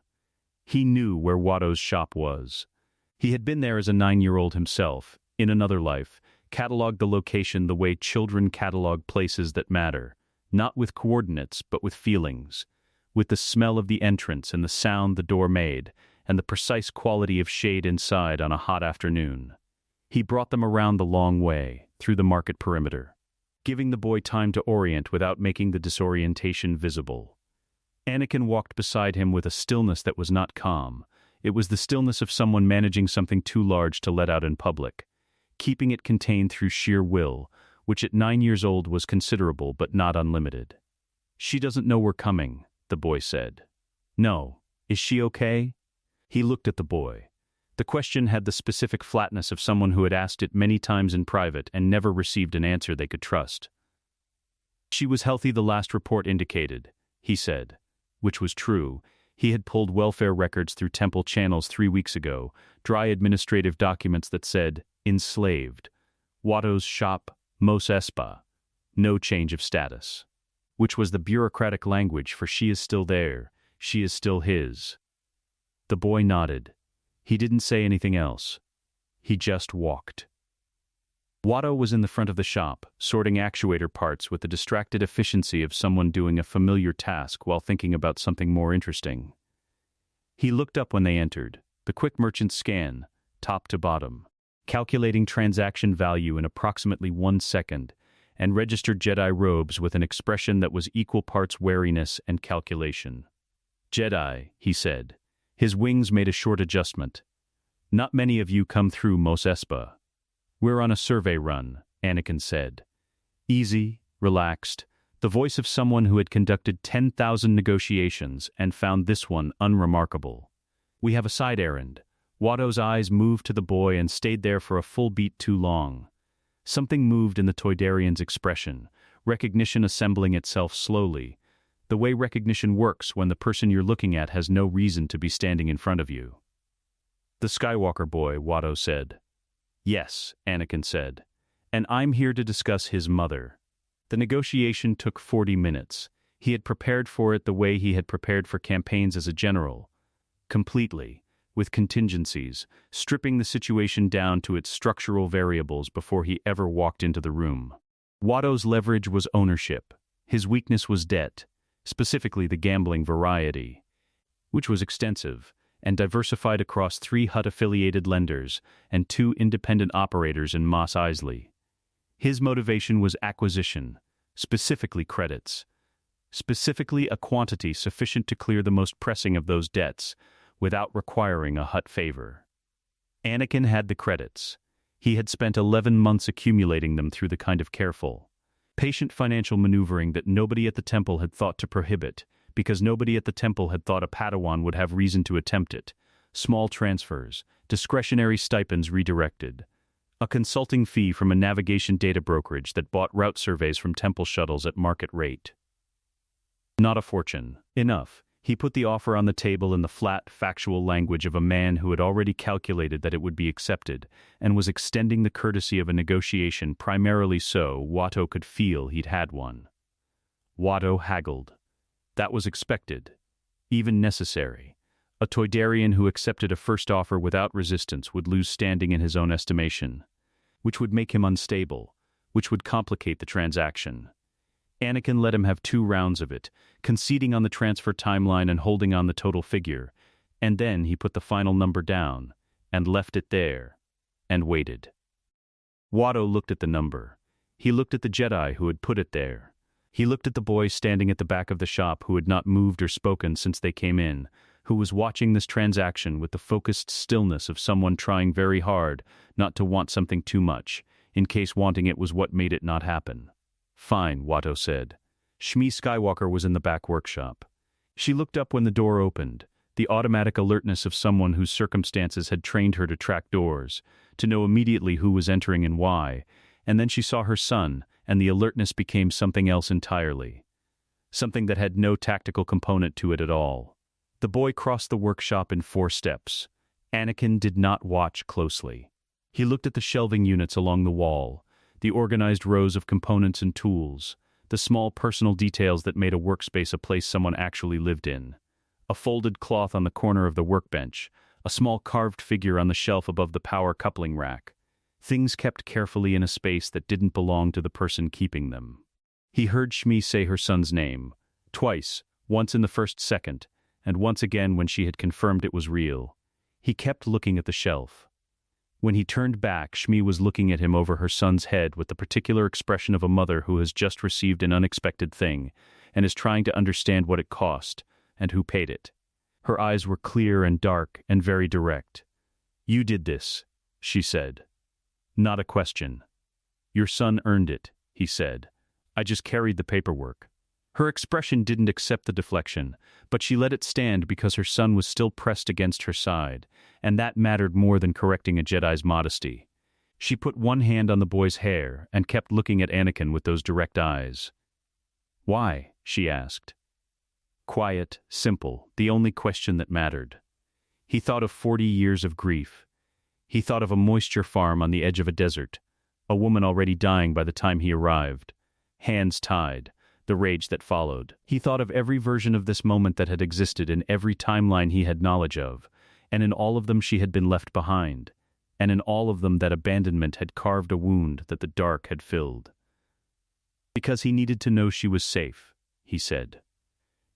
He knew where Watto's shop was. He had been there as a 9-year-old himself, in another life, cataloged the location the way children catalog places that matter, not with coordinates but with feelings, with the smell of the entrance and the sound the door made, and the precise quality of shade inside on a hot afternoon. He brought them around the long way, through the market perimeter, giving the boy time to orient without making the disorientation visible. Anakin walked beside him with a stillness that was not calm. It was the stillness of someone managing something too large to let out in public, keeping it contained through sheer will, which at 9 years old was considerable but not unlimited. "She doesn't know we're coming," the boy said. "No. Is she okay?" He looked at the boy. The question had the specific flatness of someone who had asked it many times in private and never received an answer they could trust. "She was healthy, the last report indicated," he said, which was true. He had pulled welfare records through temple channels 3 weeks ago, dry administrative documents that said, enslaved, Watto's shop, Mos Espa, no change of status. Which was the bureaucratic language for she is still there, she is still his. The boy nodded. He didn't say anything else. He just walked. Watto was in the front of the shop, sorting actuator parts with the distracted efficiency of someone doing a familiar task while thinking about something more interesting. He looked up when they entered, the quick merchant scan, top to bottom, calculating transaction value in approximately 1 second, and registered Jedi robes with an expression that was equal parts wariness and calculation. "Jedi," he said. His wings made a short adjustment. "Not many of you come through Mos Espa." "We're on a survey run," Anakin said. Easy, relaxed, the voice of someone who had conducted 10,000 negotiations and found this one unremarkable. "We have a side errand." Watto's eyes moved to the boy and stayed there for a full beat too long. Something moved in the Toydarian's expression, recognition assembling itself slowly, the way recognition works when the person you're looking at has no reason to be standing in front of you. "The Skywalker boy," Watto said. "Yes," Anakin said. "And I'm here to discuss his mother." The negotiation took 40 minutes. He had prepared for it the way he had prepared for campaigns as a general. Completely, with contingencies, stripping the situation down to its structural variables before he ever walked into the room. Watto's leverage was ownership. His weakness was debt, specifically the gambling variety, which was extensive and diversified across 3 Hutt-affiliated lenders and 2 independent operators in Mos Eisley. His motivation was acquisition, specifically credits, specifically a quantity sufficient to clear the most pressing of those debts without requiring a Hutt favor. Anakin had the credits. He had spent 11 months accumulating them through the kind of careful, patient financial maneuvering that nobody at the temple had thought to prohibit, because nobody at the temple had thought a Padawan would have reason to attempt it. Small transfers, discretionary stipends redirected, A consulting fee from a navigation data brokerage that bought route surveys from temple shuttles at market rate. Not a fortune. Enough. He put the offer on the table in the flat, factual language of a man who had already calculated that it would be accepted, and was extending the courtesy of a negotiation primarily so Watto could feel he'd had one. Watto haggled. That was expected. Even necessary. A Toydarian who accepted a first offer without resistance would lose standing in his own estimation, which would make him unstable, which would complicate the transaction. Anakin let him have 2 rounds of it, conceding on the transfer timeline and holding on the total figure, and then he put the final number down, and left it there, and waited. Watto looked at the number. He looked at the Jedi who had put it there. He looked at the boy standing at the back of the shop who had not moved or spoken since they came in, who was watching this transaction with the focused stillness of someone trying very hard not to want something too much, in case wanting it was what made it not happen. Fine, Watto said. Shmi Skywalker was in the back workshop. She looked up when the door opened, the automatic alertness of someone whose circumstances had trained her to track doors, to know immediately who was entering and why, and then she saw her son, and the alertness became something else entirely. Something that had no tactical component to it at all. The boy crossed the workshop in 4 steps. Anakin did not watch closely. He looked at the shelving units along the wall, the organized rows of components and tools, the small personal details that made a workspace a place someone actually lived in. A folded cloth on the corner of the workbench, a small carved figure on the shelf above the power coupling rack. Things kept carefully in a space that didn't belong to the person keeping them. He heard Shmi say her son's name, twice, once in the first second, and once again when she had confirmed it was real. He kept looking at the shelf. When he turned back, Shmi was looking at him over her son's head with the particular expression of a mother who has just received an unexpected thing, and is trying to understand what it cost, and who paid it. Her eyes were clear and dark and very direct. "You did this," she said. Not a question. "Your son earned it," he said. "I just carried the paperwork." Her expression didn't accept the deflection, but she let it stand because her son was still pressed against her side, and that mattered more than correcting a Jedi's modesty. She put one hand on the boy's hair and kept looking at Anakin with those direct eyes. "Why?" she asked. Quiet, simple, the only question that mattered. He thought of 40 years of grief. He thought of a moisture farm on the edge of a desert, a woman already dying by the time he arrived, hands tied, the rage that followed. He thought of every version of this moment that had existed in every timeline he had knowledge of, and in all of them she had been left behind, and in all of them that abandonment had carved a wound that the dark had filled. Because he needed to know she was safe, he said.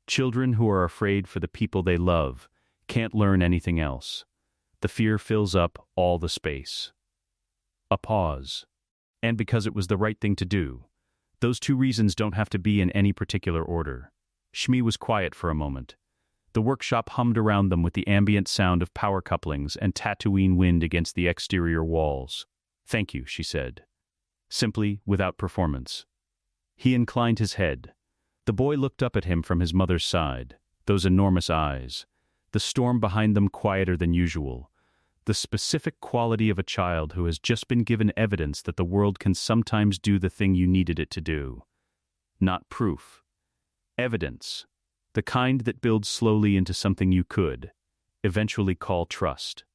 Children who are afraid for the people they love can't learn anything else. The fear fills up all the space. A pause. And because it was the right thing to do. Those 2 reasons don't have to be in any particular order. Shmi was quiet for a moment. The workshop hummed around them with the ambient sound of power couplings and Tatooine wind against the exterior walls. "Thank you," she said. Simply, without performance. He inclined his head. The boy looked up at him from his mother's side, those enormous eyes, the storm behind them quieter than usual, the specific quality of a child who has just been given evidence that the world can sometimes do the thing you needed it to do. Not proof. Evidence. The kind that builds slowly into something you could, eventually call trust.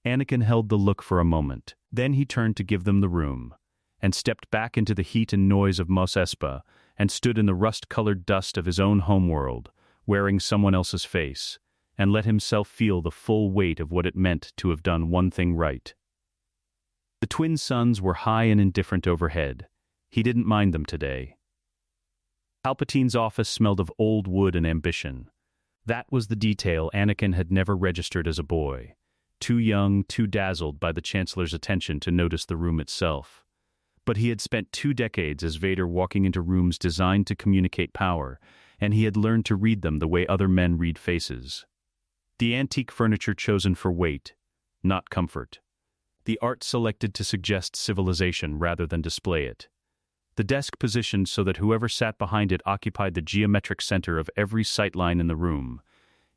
Anakin held the look for a moment. Then he turned to give them the room, and stepped back into the heat and noise of Mos Espa, and stood in the rust-colored dust of his own homeworld, wearing someone else's face, and let himself feel the full weight of what it meant to have done one thing right. The twin suns were high and indifferent overhead. He didn't mind them today. Palpatine's office smelled of old wood and ambition. That was the detail Anakin had never registered as a boy, too young, too dazzled by the Chancellor's attention to notice the room itself. But he had spent 2 decades as Vader walking into rooms designed to communicate power, and he had learned to read them the way other men read faces. The antique furniture chosen for weight, not comfort. The art selected to suggest civilization rather than display it. The desk positioned so that whoever sat behind it occupied the geometric center of every sightline in the room,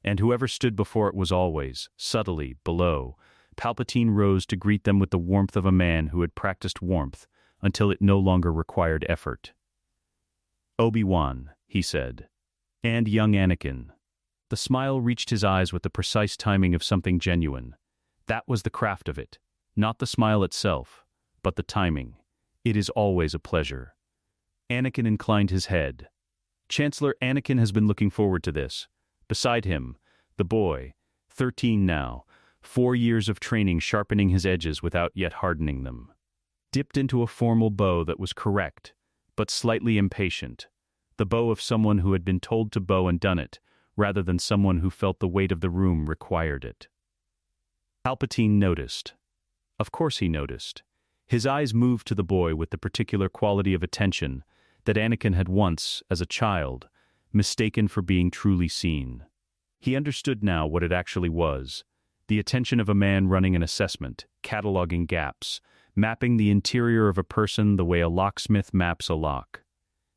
and whoever stood before it was always, subtly, below, Palpatine rose to greet them with the warmth of a man who had practiced warmth until it no longer required effort. "Obi-Wan," he said, "and young Anakin." The smile reached his eyes with the precise timing of something genuine. That was the craft of it, not the smile itself, but the timing. "It is always a pleasure." Anakin inclined his head. "Chancellor, Anakin has been looking forward to this." Beside him, the boy, 13 now, 4 years of training sharpening his edges without yet hardening them. Dipped into a formal bow that was correct, but slightly impatient. The bow of someone who had been told to bow and done it, rather than someone who felt the weight of the room required it. Palpatine noticed. Of course he noticed. His eyes moved to the boy with the particular quality of attention that Anakin had once, as a child, mistaken for being truly seen. He understood now what it actually was: the attention of a man running an assessment, cataloging gaps, mapping the interior of a person the way a locksmith maps a lock.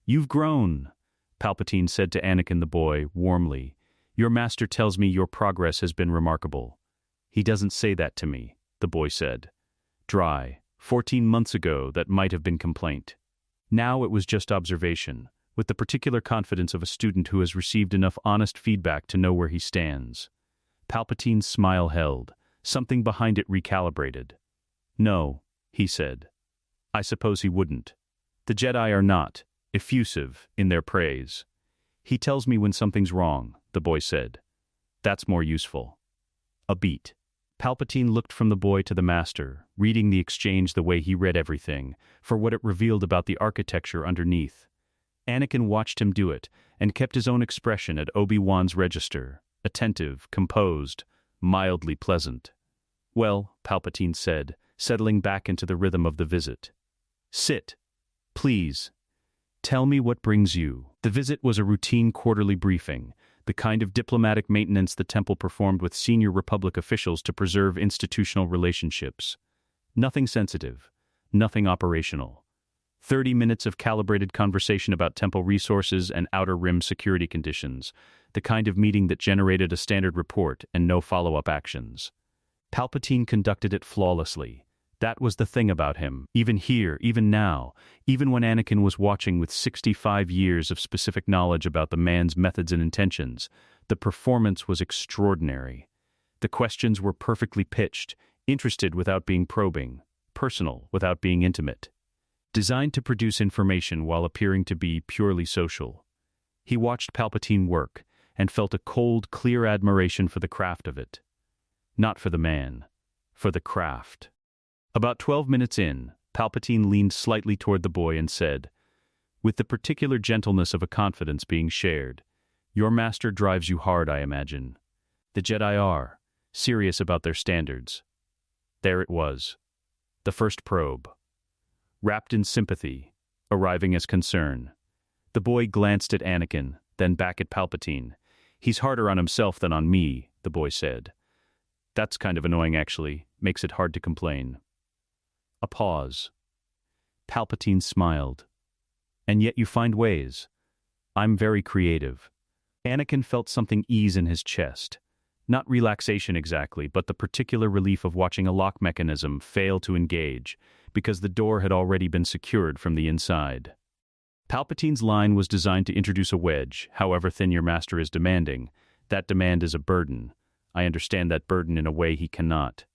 "You've grown," Palpatine said to Anakin the boy, warmly. "Your master tells me your progress has been remarkable." "He doesn't say that to me," the boy said. Dry. 14 months ago, that might have been complaint. Now it was just observation, with the particular confidence of a student who has received enough honest feedback to know where he stands. Palpatine's smile held, something behind it recalibrated. "No," he said. "I suppose he wouldn't. The Jedi are not effusive in their praise." "He tells me when something's wrong," the boy said. "That's more useful." A beat. Palpatine looked from the boy to the master, reading the exchange the way he read everything, for what it revealed about the architecture underneath. Anakin watched him do it, and kept his own expression at Obi-Wan's register, attentive, composed, mildly pleasant. "Well," Palpatine said, settling back into the rhythm of the visit. "Sit. Please. Tell me what brings you." The visit was a routine quarterly briefing, the kind of diplomatic maintenance the temple performed with senior Republic officials to preserve institutional relationships. Nothing sensitive, nothing operational. 30 minutes of calibrated conversation about temple resources and outer rim security conditions, the kind of meeting that generated a standard report and no follow-up actions. Palpatine conducted it flawlessly. That was the thing about him, even here, even now, even when Anakin was watching with 65 years of specific knowledge about the man's methods and intentions. The performance was extraordinary. The questions were perfectly pitched, interested without being probing, personal without being intimate. Designed to produce information while appearing to be purely social. He watched Palpatine work, and felt a cold, clear admiration for the craft of it. Not for the man, for the craft. About 12 minutes in, Palpatine leaned slightly toward the boy and said, with the particular gentleness of a confidence being shared, "Your master drives you hard, I imagine. The Jedi are serious about their standards." There it was. The first probe. Wrapped in sympathy, arriving as concern. The boy glanced at Anakin, then back at Palpatine. "He's harder on himself than on me," the boy said. "That's kind of annoying, actually. Makes it hard to complain." A pause. Palpatine smiled. "And yet you find ways." "I'm very creative." Anakin felt something ease in his chest. Not relaxation exactly, but the particular relief of watching a lock mechanism fail to engage, because the door had already been secured from the inside. Palpatine's line was designed to introduce a wedge. "However thin your master is demanding, that demand is a burden. I understand that burden in a way he cannot."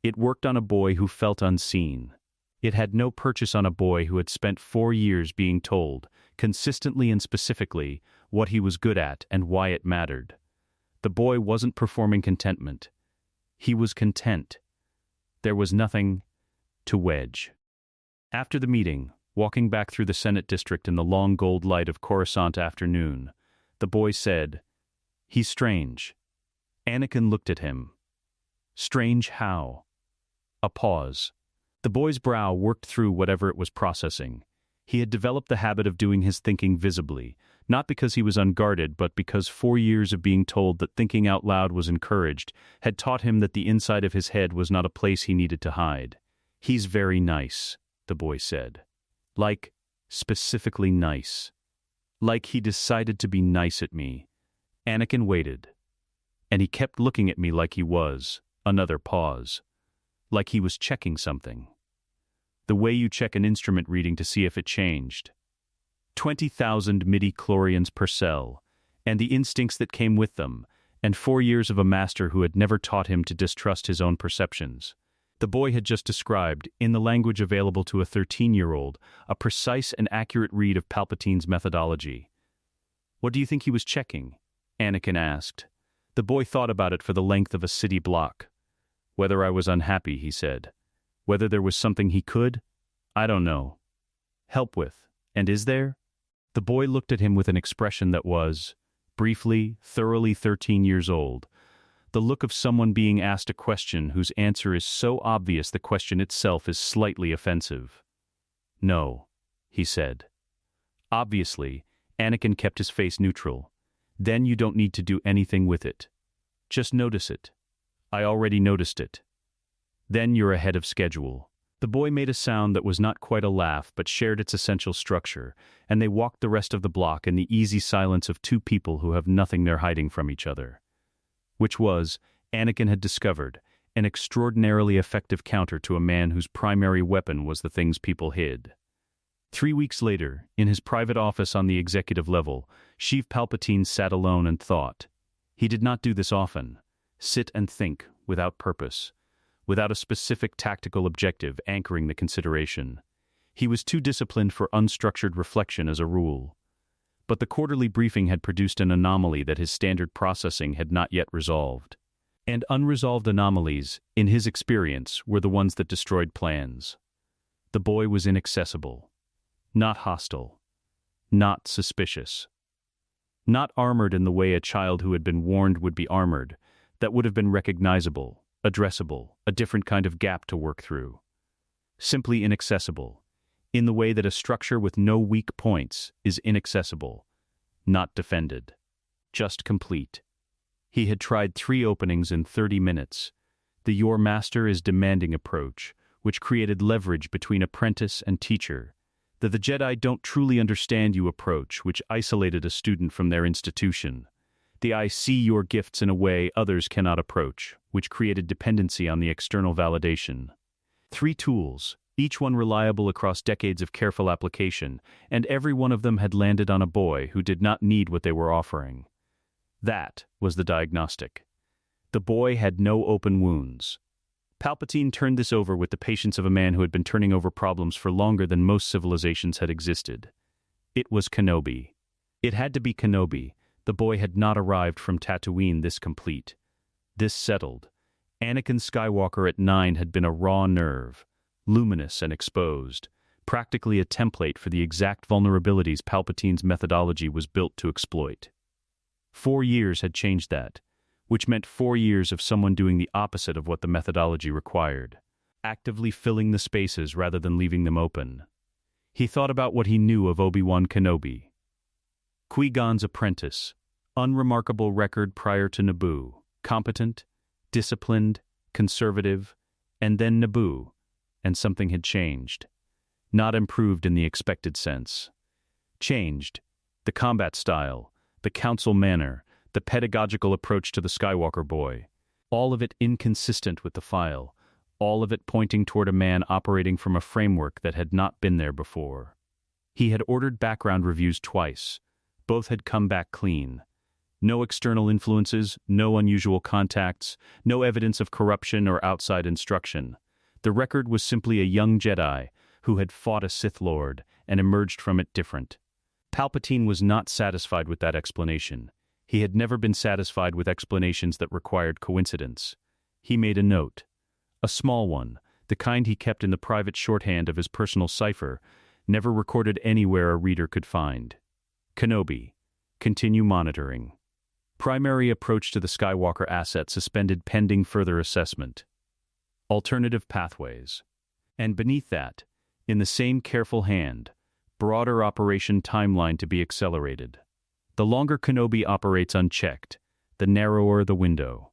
It worked on a boy who felt unseen. It had no purchase on a boy who had spent 4 years being told, consistently and specifically, what he was good at and why it mattered. The boy wasn't performing contentment. He was content. There was nothing to wedge. After the meeting, walking back through the Senate district in the long gold light of Coruscant afternoon, the boy said, "He's strange." Anakin looked at him. "Strange how?" A pause. The boy's brow worked through whatever it was processing. He had developed the habit of doing his thinking visibly, not because he was unguarded, but because 4 years of being told that thinking out loud was encouraged had taught him that the inside of his head was not a place he needed to hide. "He's very nice," the boy said. Like, specifically nice. Like he decided to be nice at me. Anakin waited. And he kept looking at me like he was. Another pause. like he was checking something. The way you check an instrument reading to see if it changed. 20,000 midi-chlorians per cell, and the instincts that came with them, and 4 years of a master who had never taught him to distrust his own perceptions. The boy had just described, in the language available to a 13-year-old, a precise and accurate read of Palpatine's methodology. "What do you think he was checking?" Anakin asked. The boy thought about it for the length of a city block. "Whether I was unhappy," he said. "Whether there was something he could, I don't know, help with. And is there?" The boy looked at him with an expression that was, briefly, thoroughly 13 years old. The look of someone being asked a question whose answer is so obvious the question itself is slightly offensive. "No," he said. Obviously, Anakin kept his face neutral. "Then you don't need to do anything with it. Just notice it. I already noticed it. Then you're ahead of schedule." The boy made a sound that was not quite a laugh but shared its essential structure, and they walked the rest of the block in the easy silence of two people who have nothing they're hiding from each other. Which was, Anakin had discovered, an extraordinarily effective counter to a man whose primary weapon was the things people hid. 3 weeks later, in his private office on the executive level, Sheev Palpatine sat alone and thought. He did not do this often. Sit and think, without purpose, without a specific tactical objective anchoring the consideration. He was too disciplined for unstructured reflection as a rule. But the quarterly briefing had produced an anomaly that his standard processing had not yet resolved. And unresolved anomalies, in his experience, were the ones that destroyed plans. The boy was inaccessible. Not hostile. Not suspicious. Not armored in the way a child who had been warned would be armored, that would have been recognizable, addressable, a different kind of gap to work through. Simply inaccessible, in the way that a structure with no weak points is inaccessible, not defended, just complete. He had tried 3 openings in 30 minutes. The "your master is demanding" approach, which created leverage between apprentice and teacher. The Jedi don't truly understand you approach, which isolated a student from their institution. The "I see your gifts in a way others cannot approach," which created dependency on the external validation. 3 tools, each one reliable across decades of careful application, and every one of them had landed on a boy who did not need what they were offering. That was the diagnostic. The boy had no open wounds. Palpatine turned this over with the patience of a man who had been turning over problems for longer than most civilizations had existed. It was Kenobi. It had to be Kenobi. The boy had not arrived from Tatooine this complete. This settled. Anakin Skywalker at 9 had been a raw nerve, luminous and exposed, practically a template for the exact vulnerabilities Palpatine's methodology was built to exploit. 4 years had changed that, which meant 4 years of someone doing the opposite of what the methodology required, actively filling the spaces rather than leaving them open. He thought about what he knew of Obi-Wan Kenobi. Qui-Gon's apprentice, unremarkable record prior to Naboo, competent, disciplined, conservative, and then Naboo, and something had changed. Not improved in the expected sense. Changed. The combat style, the council manner, the pedagogical approach to the Skywalker boy. All of it inconsistent with the file. All of it pointing toward a man operating from a framework that had not been there before. He had ordered background reviews twice. Both had come back clean. No external influences, no unusual contacts, no evidence of corruption or outside instruction. The record was simply a young Jedi who had fought a Sith Lord and emerged from it different. Palpatine was not satisfied with that explanation. He had never been satisfied with explanations that required coincidence. He made a note. A small one, the kind he kept in the private shorthand of his personal cipher, never recorded anywhere a reader could find. Kenobi. Continue monitoring. Primary approach to the Skywalker asset suspended pending further assessment. Alternative pathways. And beneath that, in the same careful hand, broader operation timeline to be accelerated. The longer Kenobi operates unchecked, the narrower the window.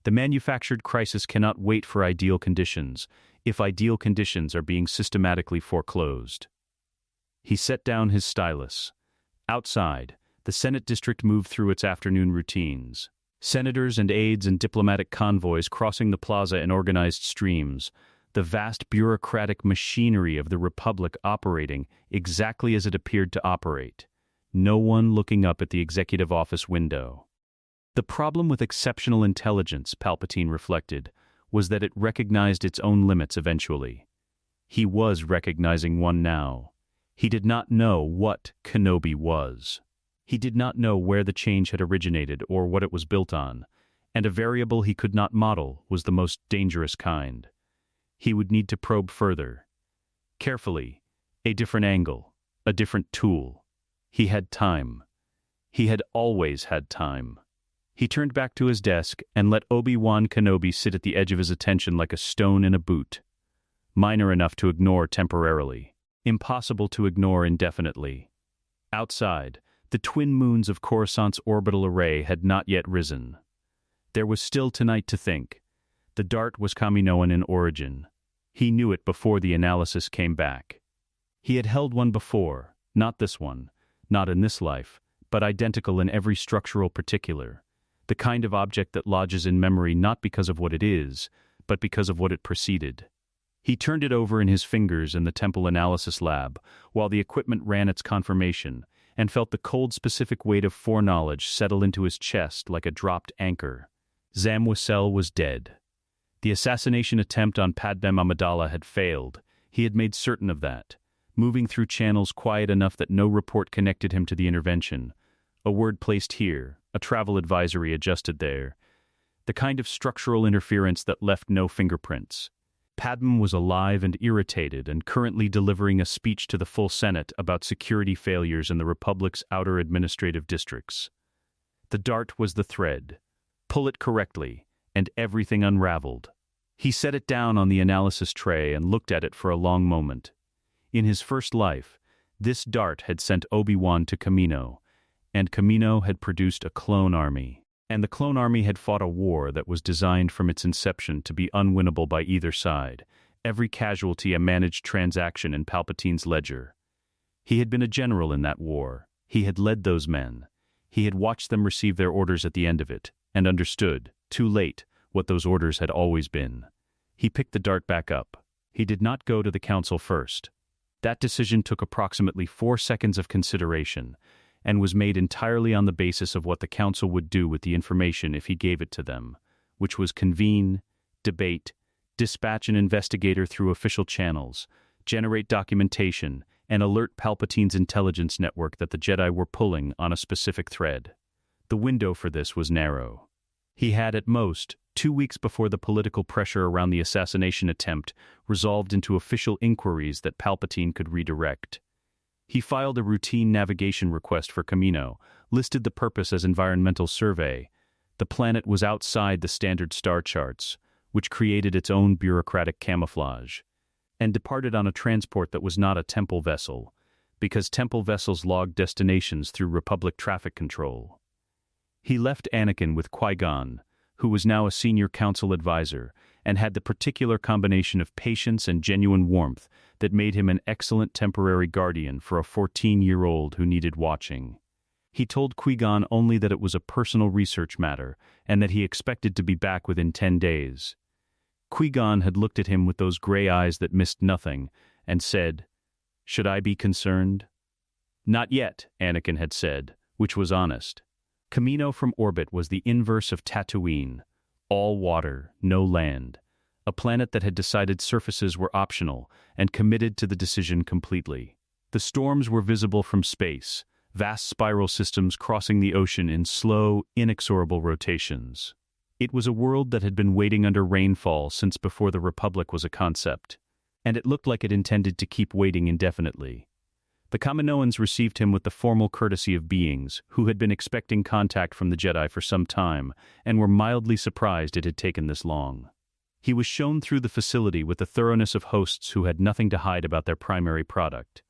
The manufactured crisis cannot wait for ideal conditions, if ideal conditions are being systematically foreclosed. He set down his stylus. Outside, the Senate district moved through its afternoon routines. Senators and aides and diplomatic convoys crossing the plaza in organized streams, the vast bureaucratic machinery of the Republic operating exactly as it appeared to operate, no one looking up at the executive office window. The problem with exceptional intelligence, Palpatine reflected, was that it recognized its own limits eventually. He was recognizing one now. He did not know what Kenobi was. He did not know where the change had originated or what it was built on, and a variable he could not model was the most dangerous kind. He would need to probe further. Carefully, a different angle, a different tool. He had time. He had always had time. He turned back to his desk and let Obi-Wan Kenobi sit at the edge of his attention like a stone in a boot. Minor enough to ignore temporarily, impossible to ignore indefinitely. Outside, the twin moons of Coruscant's orbital array had not yet risen. There was still tonight to think. The dart was Kaminoan in origin. He knew it before the analysis came back. He had held one before, not this one, not in this life, but identical in every structural particular. The kind of object that lodges in memory not because of what it is, but because of what it preceded. He turned it over in his fingers in the temple analysis lab, while the equipment ran its confirmation, and felt the cold specific weight of foreknowledge settle into his chest like a dropped anchor. Zam Wesell was dead. The assassination attempt on Padmé Amidala had failed. He had made certain of that, moving through channels quiet enough that no report connected him to the intervention. A word placed here, a travel advisory adjusted there. The kind of structural interference that left no fingerprints. Padmé was alive and irritated and currently delivering a speech to the full Senate about security failures in the Republic's outer administrative districts. The dart was the thread. Pull it correctly, and everything unraveled. He set it down on the analysis tray and looked at it for a long moment. In his first life, this dart had sent Obi-Wan to Kamino, and Kamino had produced a clone army. And the clone army had fought a war that was designed from its inception to be unwinnable by either side, every casualty a managed transaction in Palpatine's ledger. He had been a general in that war. He had led those men. He had watched them receive their orders at the end of it, and understood, too late, what those orders had always been. He picked the dart back up. He did not go to the council first. That decision took approximately 4 seconds of consideration, and was made entirely on the basis of what the council would do with the information if he gave it to them, which was convene, debate, dispatch an investigator through official channels, generate documentation, and alert Palpatine's intelligence network that the Jedi were pulling on a specific thread. The window for this was narrow. He had at most 2 weeks before the political pressure around the assassination attempt resolved into official inquiries that Palpatine could redirect. He filed a routine navigation request for Kamino, listed the purpose as environmental survey. The planet was outside the standard star charts, which created its own bureaucratic camouflage, and departed on a transport that was not a temple vessel, because temple vessels logged destinations through Republic traffic control. He left Anakin with Qui-Gon, who was now a senior council advisor, and had the particular combination of patience and genuine warmth that made him an excellent temporary guardian for a 14-year-old who needed watching. He told Qui-Gon only that it was a personal research matter, and that he expected to be back within 10 days. Qui-Gon had looked at him with those gray eyes that missed nothing, and said, "Should I be concerned?" "Not yet," Anakin had said, which was honest. Kamino from orbit was the inverse of Tatooine. All water, no land. A planet that had decided surfaces were optional and committed to the decision completely. The storms were visible from space, vast spiral systems crossing the ocean in slow, inexorable rotations. It was a world that had been waiting under rainfall since before the Republic was a concept, and it looked like it intended to keep waiting indefinitely. The Kaminoans received him with the formal courtesy of beings who had been expecting contact from the Jedi for some time and were mildly surprised it had taken this long. He was shown through the facility with the thoroughness of hosts who had nothing to hide about their primary product,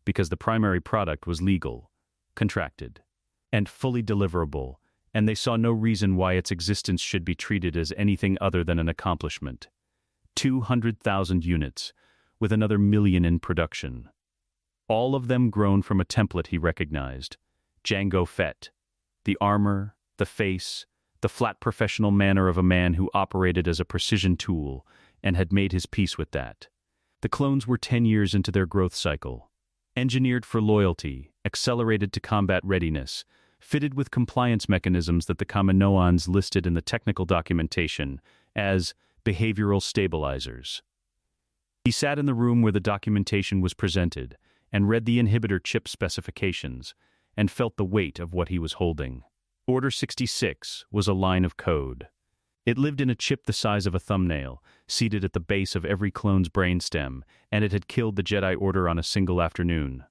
because the primary product was legal, contracted, and fully deliverable, and they saw no reason why its existence should be treated as anything other than an accomplishment. 200,000 units, with another million in production. All of them grown from a template he recognized, Jango Fett. The armor, the face, the flat professional manner of a man who operated as a precision tool and had made his peace with that. The clones were 10 years into their growth cycle. Engineered for loyalty, accelerated to combat readiness, fitted with compliance mechanisms that the Kaminoans listed in the technical documentation as behavioral stabilizers. He sat in the room where the documentation was presented and read the inhibitor chip specifications and felt the weight of what he was holding. Order 66 was a line of code. It lived in a chip the size of a thumbnail, seated at the base of every clone's brainstem, and it had killed the Jedi Order on a single afternoon.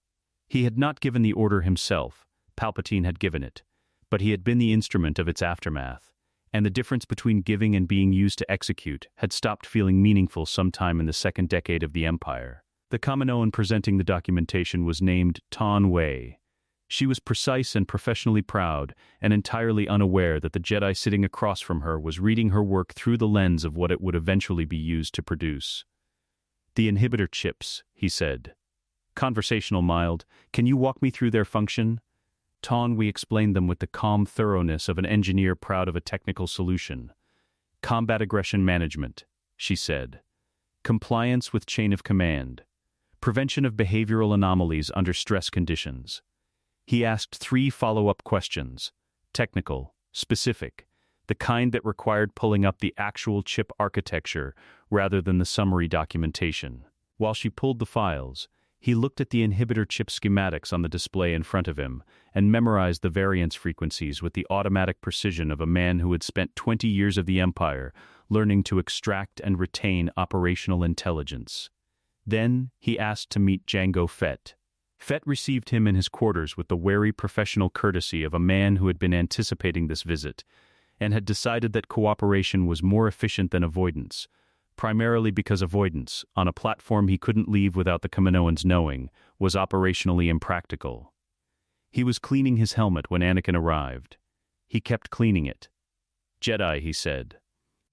He had not given the order himself, Palpatine had given it, but he had been the instrument of its aftermath, and the difference between giving and being used to execute had stopped feeling meaningful sometime in the second decade of the Empire. The Kaminoan presenting the documentation was named Tan Wei. She was precise and professionally proud, and entirely unaware that the Jedi sitting across from her was reading her work through the lens of what it would eventually be used to produce. "The inhibitor chips," he said. Conversational mild. "Can you walk me through their function?" We explained them with the calm thoroughness of an engineer proud of a technical solution. "Combat aggression management," she said. "Compliance with chain of command. Prevention of behavioral anomalies under stress conditions." He asked 3 follow-up questions: technical, specific, the kind that required pulling up the actual chip architecture rather than the summary documentation. While she pulled the files, he looked at the inhibitor chip schematics on the display in front of him and memorized the variance frequencies with the automatic precision of a man who had spent 20 years of the Empire learning to extract and retain operational intelligence. Then he asked to meet Jango Fett. Fett received him in his quarters with the wary professional courtesy of a man who had been anticipating this visit and had decided that cooperation was more efficient than avoidance, primarily because avoidance, on a platform he couldn't leave without the Kaminoans knowing, was operationally impractical. He was cleaning his helmet when Anakin arrived. He kept cleaning it. "Jedi," he said.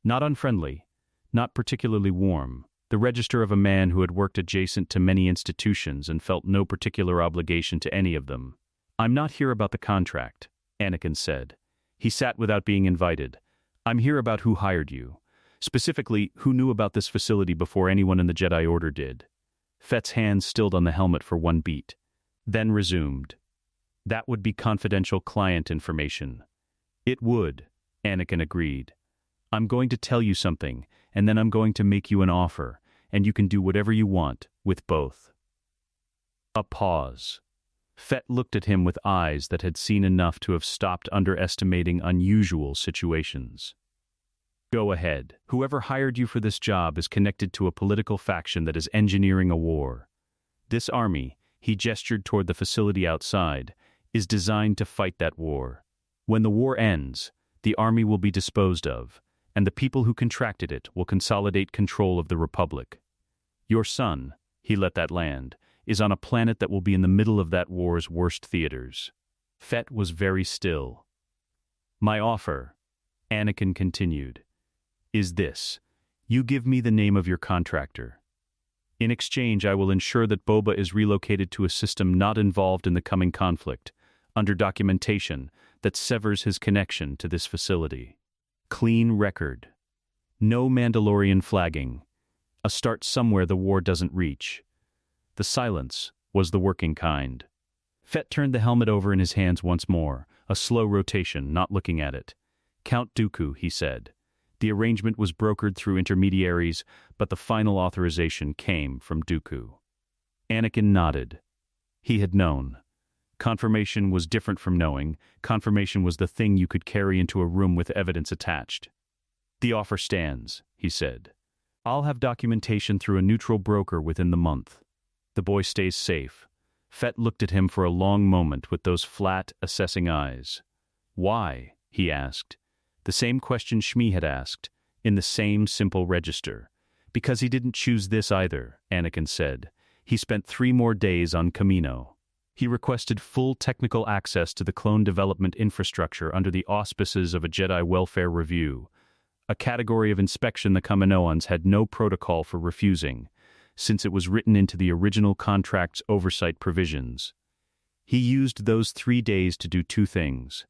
Not unfriendly, not particularly warm, the register of a man who had worked adjacent to many institutions and felt no particular obligation to any of them. "I'm not here about the contract," Anakin said. He sat without being invited. "I'm here about who hired you. Specifically, who knew about this facility before anyone in the Jedi Order did." Fett's hand stilled on the helmet for one beat, then resumed. "That would be confidential client information." "It would," Anakin agreed. "I'm going to tell you something, and then I'm going to make you an offer, and you can do whatever you want with both." A pause. Fett looked at him with eyes that had seen enough to have stopped underestimating unusual situations. "Go ahead. Whoever hired you for this job is connected to a political faction that is engineering a war. This army," he gestured toward the facility outside, "is designed to fight that war. When the war ends, the army will be disposed of, and the people who contracted it will consolidate control of the Republic. Your son," he let that land, "is on a planet that will be in the middle of that war's worst theaters." Fett was very still. "My offer," Anakin continued, "is this. You give me the name of your contractor. In exchange, I will ensure that Boba is relocated to a system not involved in the coming conflict, under documentation that severs his connection to this facility. Clean record. No Mandalorian flagging. A start somewhere the war doesn't reach." The silence was the working kind. Fett turned the helmet over in his hands once more, a slow rotation, not looking at it. "Count Dooku," he said. The arrangement was brokered through intermediaries, but the final authorization came from Dooku. Anakin nodded. He had known. Confirmation was different from knowing. Confirmation was the thing you could carry into a room with evidence attached. "The offer stands," he said. "I'll have documentation through a neutral broker within the month. The boy stays safe." Fett looked at him for a long moment with those flat, assessing eyes. "Why?" he asked. The same question Shmi had asked, in the same simple register. "Because he didn't choose this either," Anakin said. "He spent 3 more days on Kamino. He requested full technical access to the clone development infrastructure under the auspices of a Jedi Welfare Review, a category of inspection the Kaminoans had no protocol for refusing, since it was written into the original contract's oversight provisions. He used those 3 days to do 2 things.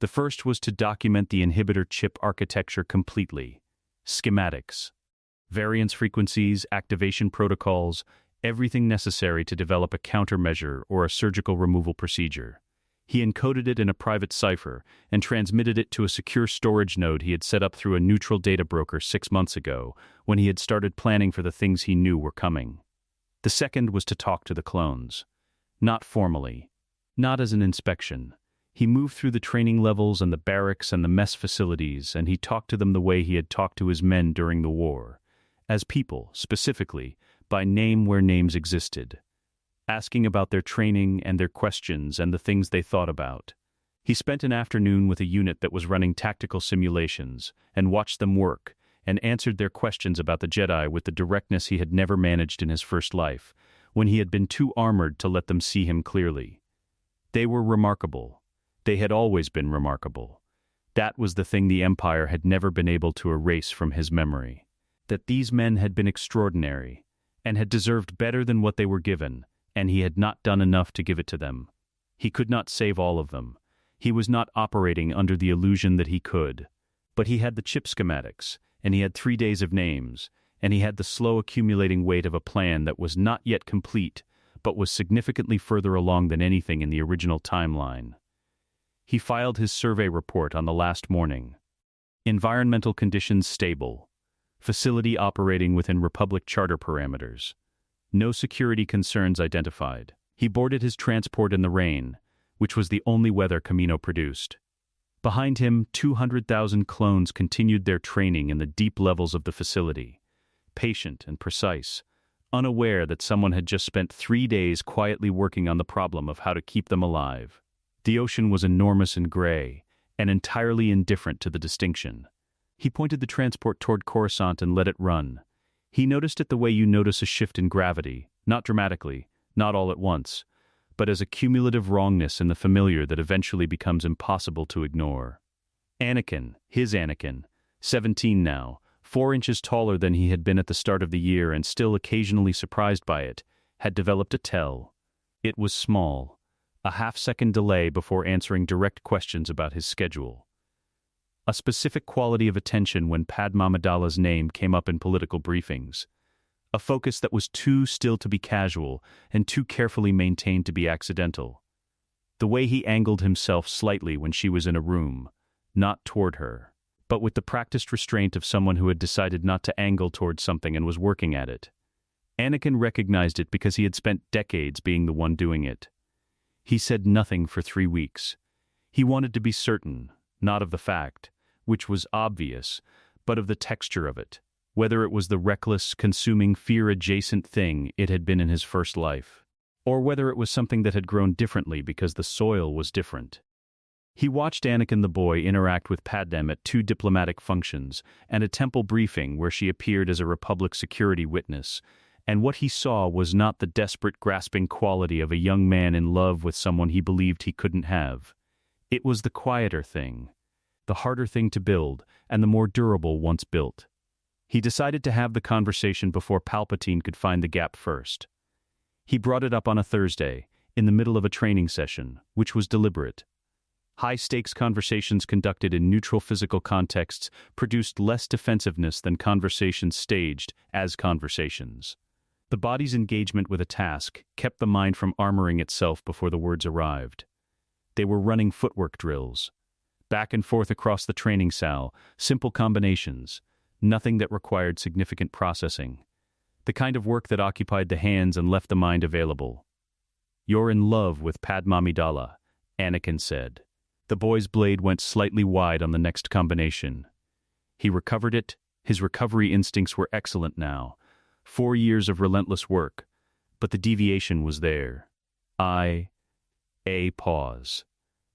The first was to document the inhibitor chip architecture completely. Schematics, variance frequencies, activation protocols, everything necessary to develop a countermeasure or a surgical removal procedure. He encoded it in a private cipher and transmitted it to a secure storage node he had set up through a neutral data broker 6 months ago, when he had started planning for the things he knew were coming. The second was to talk to the clones. Not formally. Not as an inspection. He moved through the training levels and the barracks and the mess facilities, and he talked to them the way he had talked to his men during the war. As people, specifically, by name where names existed. Asking about their training and their questions and the things they thought about. He spent an afternoon with a unit that was running tactical simulations, and watched them work, and answered their questions about the Jedi with the directness he had never managed in his first life, when he had been too armored to let them see him clearly. They were remarkable. They had always been remarkable. That was the thing the Empire had never been able to erase from his memory. That these men had been extraordinary, and had deserved better than what they were given, and he had not done enough to give it to them. He could not save all of them. He was not operating under the illusion that he could. But he had the chip schematics, and he had 3 days of names, and he had the slow accumulating weight of a plan that was not yet complete, but was significantly further along than anything in the original timeline. He filed his survey report on the last morning. Environmental conditions stable. Facility operating within Republic Charter parameters. No security concerns identified. He boarded his transport in the rain, which was the only weather Kamino produced. Behind him, 200,000 clones continued their training in the deep levels of the facility. Patient and precise, unaware that someone had just spent 3 days quietly working on the problem of how to keep them alive. The ocean was enormous and gray, and entirely indifferent to the distinction. He pointed the transport toward Coruscant and let it run. He noticed it the way you notice a shift in gravity, not dramatically, not all at once, but as a cumulative wrongness in the familiar that eventually becomes impossible to ignore. Anakin, his Anakin, 17 now, 4 inches taller than he had been at the start of the year and still occasionally surprised by it, had developed a tell. It was small, a half-second delay before answering direct questions about his schedule. A specific quality of attention when Padmé Amidala's name came up in political briefings. A focus that was too still to be casual and too carefully maintained to be accidental. The way he angled himself slightly when she was in a room, not toward her, but with the practiced restraint of someone who had decided not to angle toward something and was working at it. Anakin recognized it because he had spent decades being the one doing it. He said nothing for 3 weeks. He wanted to be certain, not of the fact, which was obvious, but of the texture of it, whether it was the reckless, consuming, fear-adjacent thing it had been in his first life, or whether it was something that had grown differently because the soil was different. He watched Anakin the boy interact with Padmé at 2 diplomatic functions and a temple briefing where she appeared as a Republic security witness, and what he saw was not the desperate, grasping quality of a young man in love with someone he believed he couldn't have. It was the quieter thing, the harder thing to build, and the more durable once built. He decided to have the conversation before Palpatine could find the gap first. He brought it up on a Thursday, in the middle of a training session, which was deliberate. High-stakes conversations conducted in neutral physical contexts produced less defensiveness than conversations staged as conversations. The body's engagement with a task kept the mind from armoring itself before the words arrived. They were running footwork drills. Back and forth across the training salle, simple combinations, nothing that required significant processing. The kind of work that occupied the hands and left the mind available. "You're in love with Padmé Amidala," Anakin said. The boy's blade went slightly wide on the next combination. He recovered it. His recovery instincts were excellent now. 4 years of relentless work, but the deviation was there. A pause.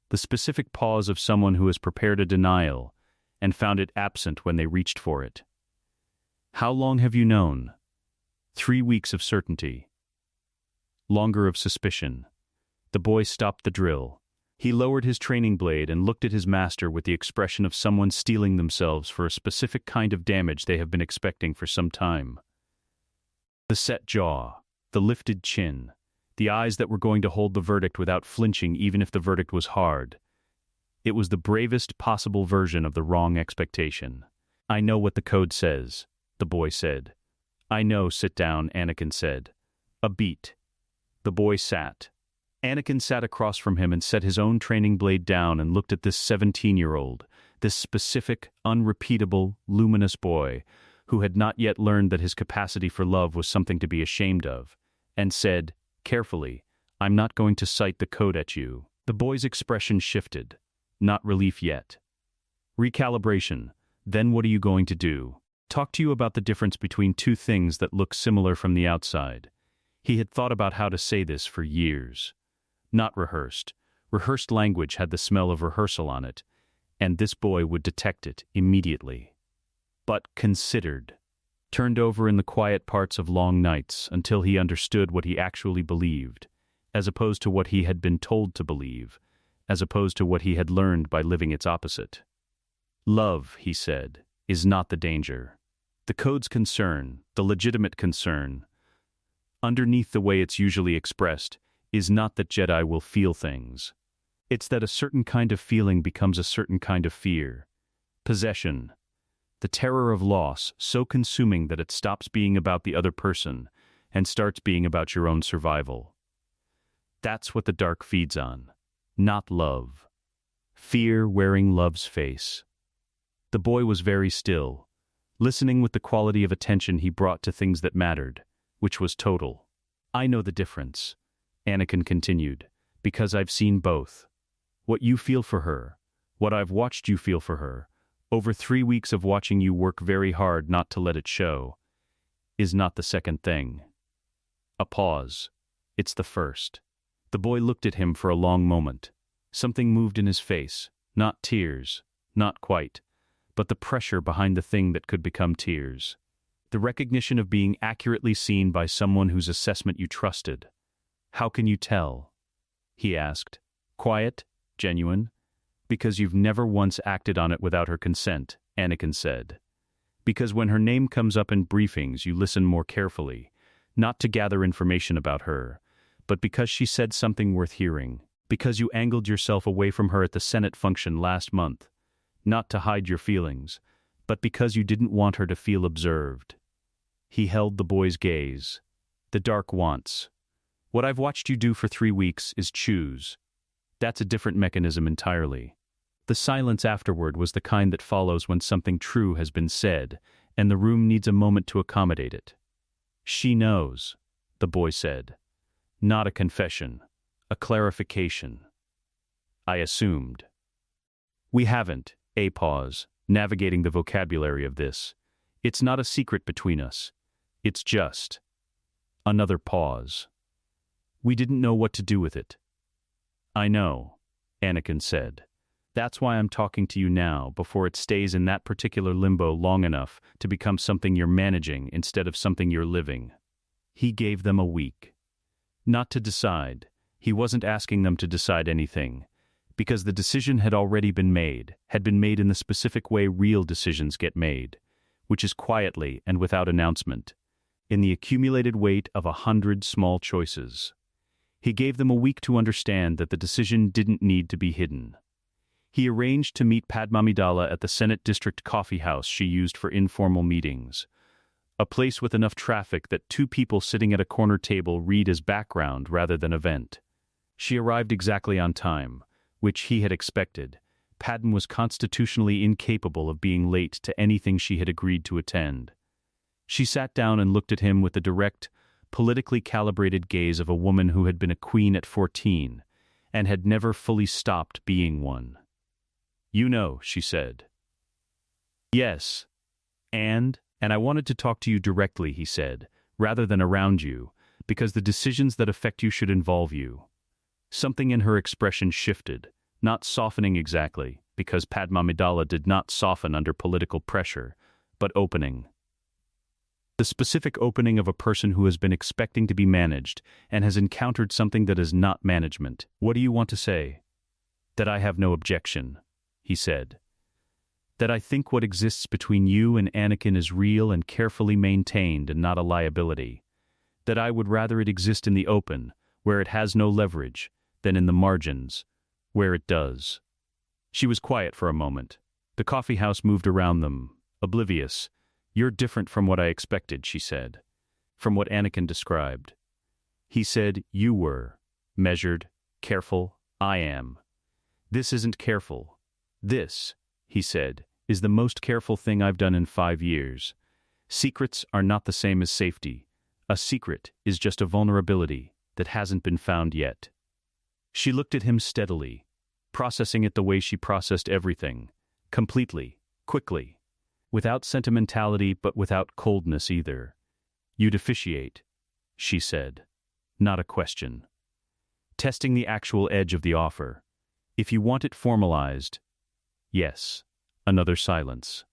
The specific pause of someone who has prepared a denial and found it absent when they reached for it. "How long have you known?" 3 weeks of certainty. Longer of suspicion. The boy stopped the drill. He lowered his training blade and looked at his master with the expression of someone steeling themselves for a specific kind of damage they have been expecting for some time. The set jaw, the lifted chin, the eyes that were going to hold the verdict without flinching even if the verdict was hard. It was the bravest possible version of the wrong expectation. "I know what the code says," the boy said. "I know, sit down," Anakin said. "A beat." The boy sat. Anakin sat across from him and set his own training blade down and looked at this 17-year-old, this specific, unrepeatable, luminous boy, who had not yet learned that his capacity for love was something to be ashamed of, and said, carefully, "I'm not going to cite the code at you." The boy's expression shifted. Not relief yet. Recalibration. Then what are you going to do? Talk to you about the difference between two things that look similar from the outside. He had thought about how to say this for years. Not rehearsed. Rehearsed language had the smell of rehearsal on it, and this boy would detect it immediately. But considered. Turned over in the quiet parts of long nights until he understood what he actually believed, as opposed to what he had been told to believe, as opposed to what he had learned by living its opposite. Love, he said, is not the danger. The code's concern, the legitimate concern, underneath the way it's usually expressed, is not that Jedi will feel things. It's that a certain kind of feeling becomes a certain kind of fear. Possession. The terror of loss, so consuming that it stops being about the other person and starts being about your own survival. That's what the dark feeds on. Not love. Fear wearing love's face. The boy was very still, listening with the quality of attention he brought to things that mattered, which was total. "I know the difference," Anakin continued, "because I've seen both. What you feel for her, what I've watched you feel for her, over 3 weeks of watching you work very hard not to let it show, is not the second thing." A pause. It's the first. The boy looked at him for a long moment. Something moved in his face, not tears, not quite, but the pressure behind the thing that could become tears. The recognition of being accurately seen by someone whose assessment you trusted. "How can you tell?" he asked. "Quiet, genuine, because you've never once acted on it without her consent," Anakin said. "Because when her name comes up in briefings you listen more carefully, not to gather information about her, but because she said something worth hearing, because you angled yourself away from her at the Senate function last month, not to hide your feelings, but because you didn't want her to feel observed." He held the boy's gaze. "The dark wants. What I've watched you do for 3 weeks is choose. That's a different mechanism entirely." The silence afterward was the kind that follows when something true has been said, and the room needs a moment to accommodate it. "She knows," the boy said. Not a confession, a clarification. "I assumed." "We haven't," a pause, navigating the vocabulary of this. "It's not a secret between us. It's just." Another pause. "We didn't know what to do with it." "I know," Anakin said. "That's why I'm talking to you now, before it stays in that particular limbo long enough to become something you're managing instead of something you're living." He gave them a week. Not to decide. He wasn't asking them to decide anything, because the decision had already been made in the specific way real decisions get made, which is quietly and without announcement, in the accumulated weight of 100 small choices. He gave them a week to understand that the decision didn't need to be hidden. He arranged to meet Padmé Amidala at the Senate District coffee house she used for informal meetings, a place with enough traffic that 2 people sitting at a corner table read as background rather than event. She arrived exactly on time, which he had expected. Padmé was constitutionally incapable of being late to anything she had agreed to attend. She sat down and looked at him with the direct, politically calibrated gaze of a woman who had been a queen at 14 and had never fully stopped being one. "You know," she said. "Yes. And I wanted to talk to you directly," he said, "rather than around you, because the decisions that affect you should involve you." Something in her expression shifted, not softening exactly, because Padmé Amidala did not soften under political pressure, but opening. The specific opening of a person who has been expecting to be managed and has encountered something that is not management. "What do you want to say?" "That I have no objection," he said. "That I think what exists between you and Anakin is real and carefully maintained and not a liability. That I would rather it exist in the open, where it has no leverage, than in the margins, where it does." She was quiet for a moment. The coffee house moved around them, oblivious. "You're different from what I expected," she said. From what Anakin described. He said, "You were measured, careful, I am. This isn't careful. This," he said, "is the most careful thing I've done in 5 years. Secrets are not the same as safety. A secret is just a vulnerability that hasn't been found yet." She looked at him steadily, processing it the way she processed everything, completely, quickly, without sentimentality but without coldness either. "You'd officiate," she said. Not a question. Testing the actual edge of the offer. "If you want it formalized." "Yes." Another silence.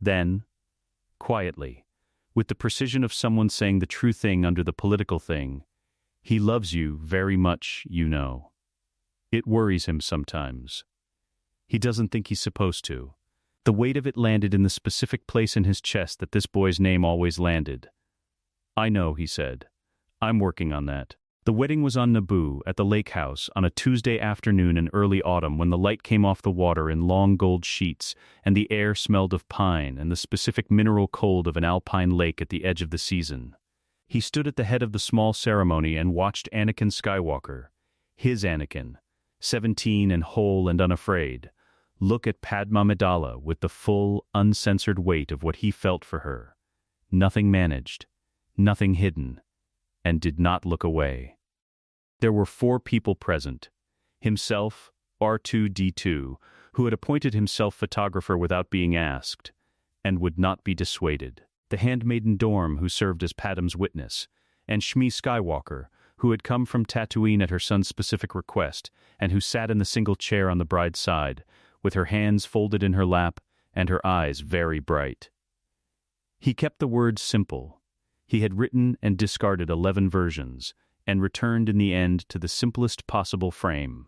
Then, quietly, with the precision of someone saying the true thing under the political thing, "He loves you very much, you know. It worries him sometimes. He doesn't think he's supposed to." The weight of it landed in the specific place in his chest that this boy's name always landed. "I know," he said. "I'm working on that." The wedding was on Naboo, at the lake house, on a Tuesday afternoon in early autumn when the light came off the water in long gold sheets and the air smelled of pine and the specific mineral cold of an alpine lake at the edge of the season. He stood at the head of the small ceremony and watched Anakin Skywalker, his Anakin, 17 and whole and unafraid, look at Padmé Amidala with the full, uncensored weight of what he felt for her. Nothing managed, nothing hidden, and did not look away. There were 4 people present. Himself, R2-D2, who had appointed himself photographer without being asked, and would not be dissuaded. The handmaiden Dorm, who served as Padm's witness, and Shmi Skywalker, who had come from Tatooine at her son's specific request, and who sat in the single chair on the bride's side, with her hands folded in her lap and her eyes very bright. He kept the words simple. He had written and discarded 11 versions, and returned in the end to the simplest possible frame.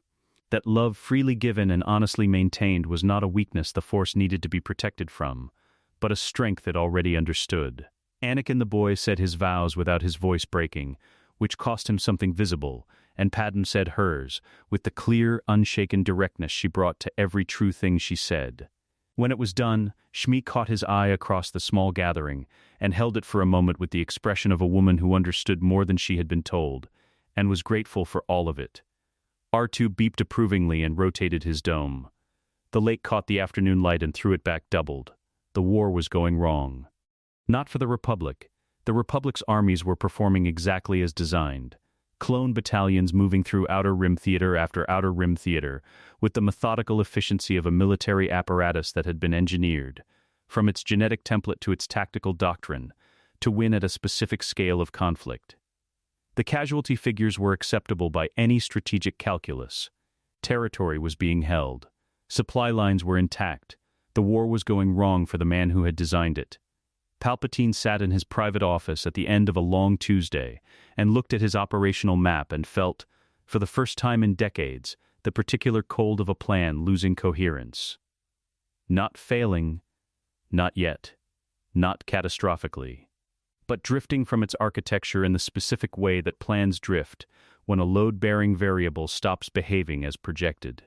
That love freely given and honestly maintained was not a weakness the Force needed to be protected from, but a strength it already understood. Anakin the boy said his vows without his voice breaking, which cost him something visible, and Padmé said hers, with the clear, unshaken directness she brought to every true thing she said. When it was done, Shmi caught his eye across the small gathering, and held it for a moment with the expression of a woman who understood more than she had been told, and was grateful for all of it. R2 beeped approvingly and rotated his dome. The lake caught the afternoon light and threw it back doubled. The war was going wrong. Not for the Republic. The Republic's armies were performing exactly as designed. Clone battalions moving through outer rim theater after outer rim theater, with the methodical efficiency of a military apparatus that had been engineered, from its genetic template to its tactical doctrine, to win at a specific scale of conflict. The casualty figures were acceptable by any strategic calculus. Territory was being held. Supply lines were intact. The war was going wrong for the man who had designed it. Palpatine sat in his private office at the end of a long Tuesday and looked at his operational map and felt, for the first time in decades, the particular cold of a plan losing coherence. Not failing, not yet, not catastrophically, but drifting from its architecture in the specific way that plans drift when a load-bearing variable stops behaving as projected.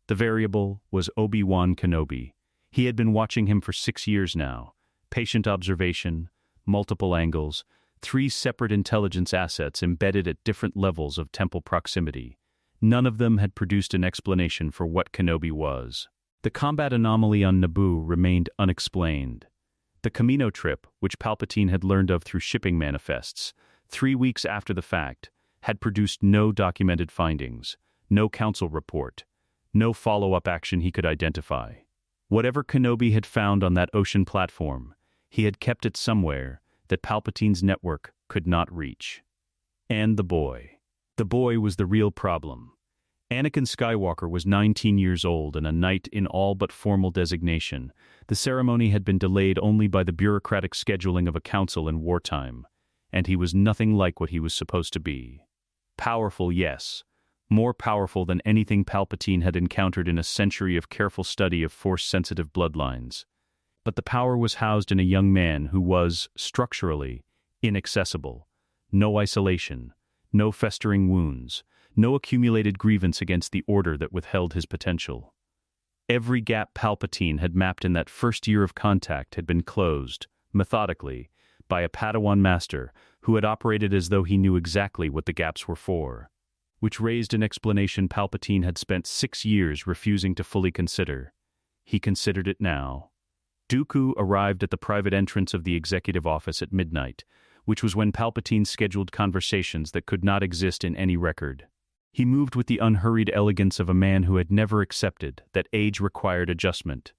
The variable was Obi-Wan Kenobi. He had been watching him for 6 years now. Patient observation, multiple angles, 3 separate intelligence assets embedded at different levels of temple proximity. None of them had produced an explanation for what Kenobi was. The combat anomaly on Naboo remained unexplained. The Camino trip, which Palpatine had learned of through shipping manifests, 3 weeks after the fact, had produced no documented findings, no council report, no follow-up action he could identify. Whatever Kenobi had found on that ocean platform, he had kept it somewhere that Palpatine's network could not reach. And the boy. The boy was the real problem. Anakin Skywalker was 19 years old and a knight in all but formal designation. The ceremony had been delayed only by the bureaucratic scheduling of a council in wartime, and he was nothing like what he was supposed to be. Powerful, yes. More powerful than anything Palpatine had encountered in a century of careful study of Force-sensitive bloodlines. But the power was housed in a young man who was, structurally, inaccessible. No isolation, no festering wounds, no accumulated grievance against the order that withheld his potential. Every gap Palpatine had mapped in that first year of contact had been closed, methodically, by a Padawan master who had operated as though he knew exactly what the gaps were for. Which raised an explanation Palpatine had spent 6 years refusing to fully consider. He considered it now. Dooku arrived at the private entrance of the executive office at midnight, which was when Palpatine scheduled conversations that could not exist in any record. He moved with the unhurried elegance of a man who had never accepted that age required adjustment,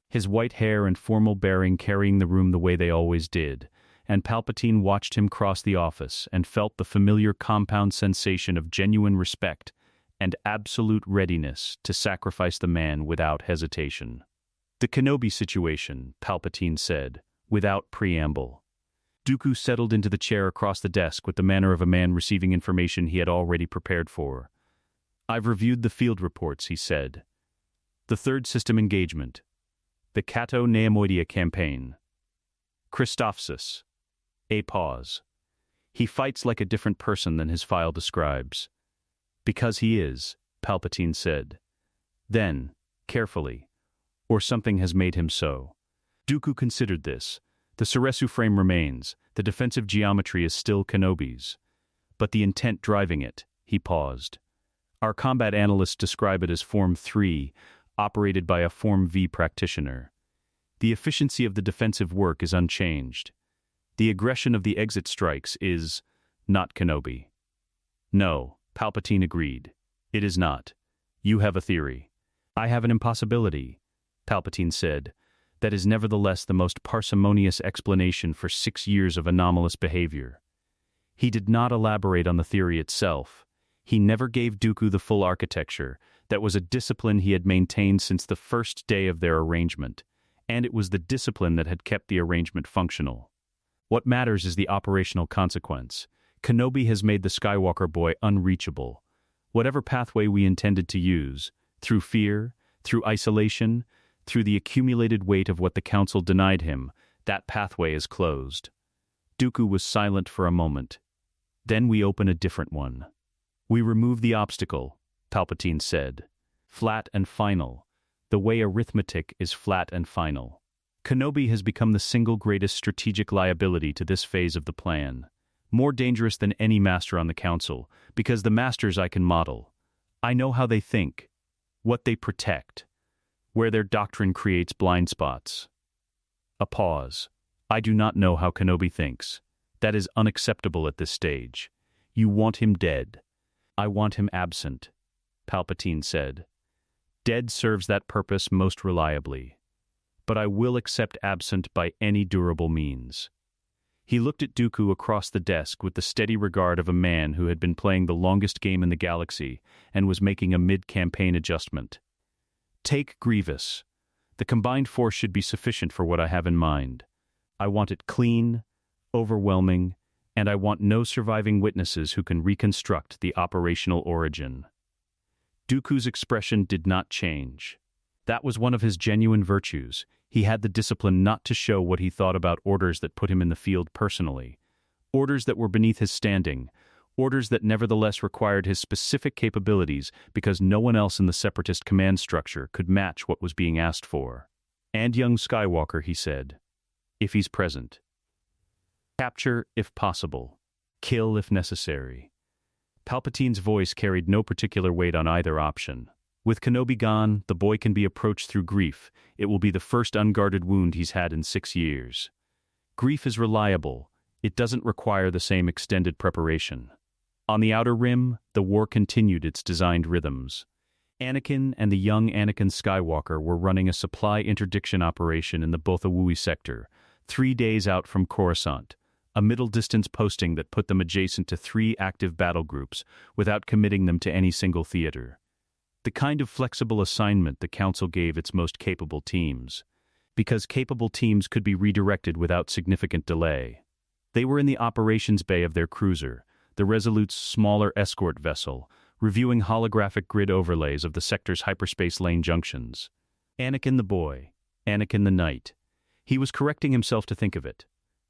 his white hair and formal bearing carrying the room the way they always did, and Palpatine watched him cross the office and felt the familiar compound sensation of genuine respect and absolute readiness to sacrifice the man without hesitation. "The Kenobi situation," Palpatine said, without preamble. Dooku settled into the chair across the desk with the manner of a man receiving information he had already prepared for. "I've reviewed the field reports," he said. "The third system engagement. The Cato Neimoidia campaign. Christophsis. A pause. He fights like a different person than his file describes." "Because he is," Palpatine said. Then, carefully, "Or something has made him so." Dooku considered this. The Ceresu frame remains, the defensive geometry is still Kenobi's. But the intent driving it, he paused. "Our combat analysts describe it as Form 3, operated by a Form V practitioner. The efficiency of the defensive work is unchanged. The aggression of the exit strikes is not Kenobi." "No," Palpatine agreed. "It is not. You have a theory." "I have an impossibility," Palpatine said. "That is nevertheless the most parsimonious explanation for 6 years of anomalous behavior." He did not elaborate on the theory itself. He never gave Dooku the full architecture. That was a discipline he had maintained since the first day of their arrangement, and it was the discipline that had kept the arrangement functional. What matters is the operational consequence. Kenobi has made the Skywalker boy unreachable. Whatever pathway we intended to use, through fear, through isolation, through the accumulated weight of what the Council denied him, that pathway is closed. Dooku was silent for a moment. "Then we open a different one. We remove the obstacle," Palpatine said. "Flat and final. The way arithmetic is flat and final. Kenobi has become the single greatest strategic liability to this phase of the plan. More dangerous than any master on the Council, because the masters I can model. I know how they think, what they protect, where their doctrine creates blind spots." A pause. "I do not know how Kenobi thinks. That is unacceptable at this stage. You want him dead." "I want him absent," Palpatine said. "Dead serves that purpose most reliably. But I will accept absent by any durable means." He looked at Dooku across the desk with the steady regard of a man who had been playing the longest game in the galaxy and was making a mid-campaign adjustment. "Take Grievous. The combined force should be sufficient for what I have in mind. I want it clean, overwhelming, and I want no surviving witnesses who can reconstruct the operational origin." Dooku's expression did not change. That was one of his genuine virtues. He had the discipline not to show what he thought about orders that put him in the field personally. Orders that were beneath his standing. Orders that nevertheless required his specific capabilities because no one else in the Separatist command structure could match what was being asked for. "And young Skywalker," he said, "if he's present. Capture if possible. Kill if necessary." Palpatine's voice carried no particular weight on either option. With Kenobi gone, the boy can be approached through grief. It will be the first unguarded wound he's had in 6 years. Grief is reliable. It doesn't require the same extended preparation. On the Outer Rim, the war continued its designed rhythms. Anakin and the young Anakin Skywalker were running a supply interdiction operation in the Bothawui sector, 3 days out from Coruscant, a middle-distance posting that put them adjacent to 3 active battle groups without committing them to any single theater. The kind of flexible assignment the Council gave its most capable teams, because capable teams could be redirected without significant delay. They were in the operations bay of their cruiser, the Resolute's smaller escort vessel, reviewing holographic grid overlays of the sector's hyperspace lane junctions. Anakin the boy, Anakin the knight. He was correcting himself to think of it,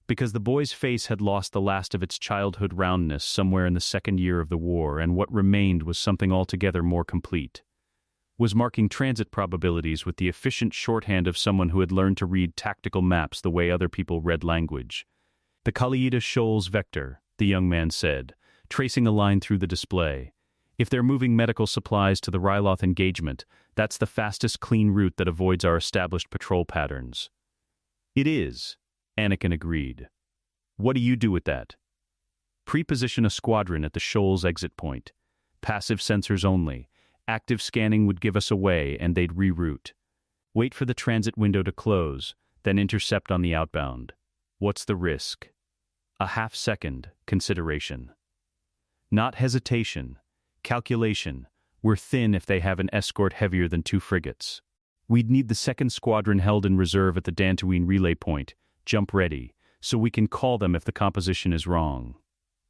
because the boy's face had lost the last of its childhood roundness somewhere in the second year of the war, and what remained was something altogether more complete. was marking transit probabilities with the efficient shorthand of someone who had learned to read tactical maps the way other people read language. "The Kaliida Shoals vector," the young man said, tracing a line through the display. "If they're moving medical supplies to the Ryloth engagement, that's the fastest clean route that avoids our established patrol patterns." "It is," Anakin agreed. "What do you do with that?" "Pre-position a squadron at the Shoals exit point. Passive sensors only. Active scanning would give us away and they'd reroute. Wait for the transit window to close, then intercept on the outbound. What's the risk? A half-second consideration. Not hesitation. Calculation. We're thin if they have an escort heavier than 2 frigates. We'd need the second squadron held in reserve at the Dantooine relay point, jump ready, so we can call them if the composition is wrong."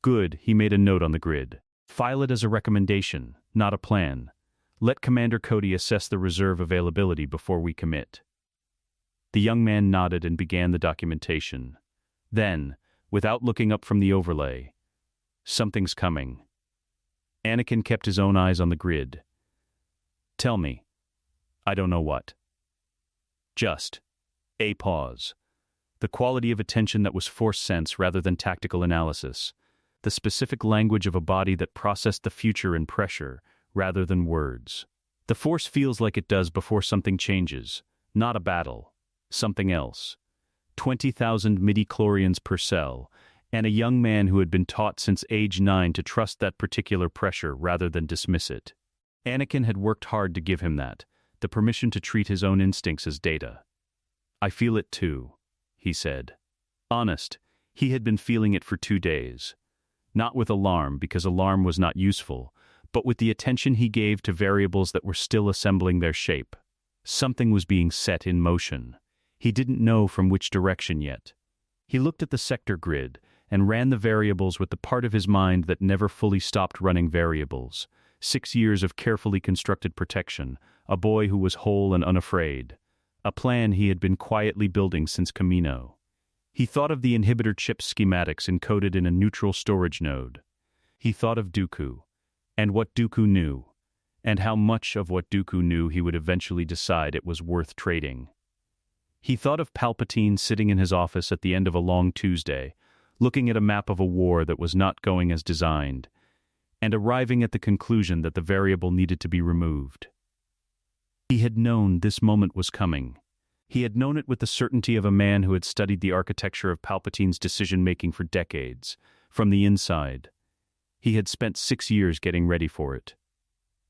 "Good," he made a note on the grid. "File it as a recommendation, not a plan. Let Commander Cody assess the reserve availability before we commit." The young man nodded and began the documentation. Then, without looking up from the overlay, "Something's coming." Anakin kept his own eyes on the grid. "Tell me." "I don't know what." Just a pause. The quality of attention that was force sense rather than tactical analysis. The specific language of a body that processed the future in pressure rather than words. The force feels like it does before something changes. Not a battle. Something else. 20,000 midi-chlorians per cell, and a young man who had been taught since age 9 to trust that particular pressure rather than dismiss it. Anakin had worked hard to give him that, the permission to treat his own instincts as data. "I feel it too," he said. Honest, he had been feeling it for 2 days. Not with alarm, because alarm was not useful, but with the attention he gave to variables that were still assembling their shape. Something was being set in motion. He didn't know from which direction yet. He looked at the sector grid and ran the variables with the part of his mind that never fully stopped running variables. 6 years of carefully constructed protection, a boy who was whole and unafraid. A plan he had been quietly building since Camino. He thought of the inhibitor chip schematics encoded in a neutral storage node. He thought of Dooku, and what Dooku knew, and how much of what Dooku knew he would eventually decide it was worth trading. He thought of Palpatine sitting in his office at the end of a long Tuesday, looking at a map of a war that was not going as designed, and arriving at the conclusion that the variable needed to be removed. He had known this moment was coming. He had known it with the certainty of a man who had studied the architecture of Palpatine's decision-making for decades, from the inside. He had spent 6 years getting ready for it.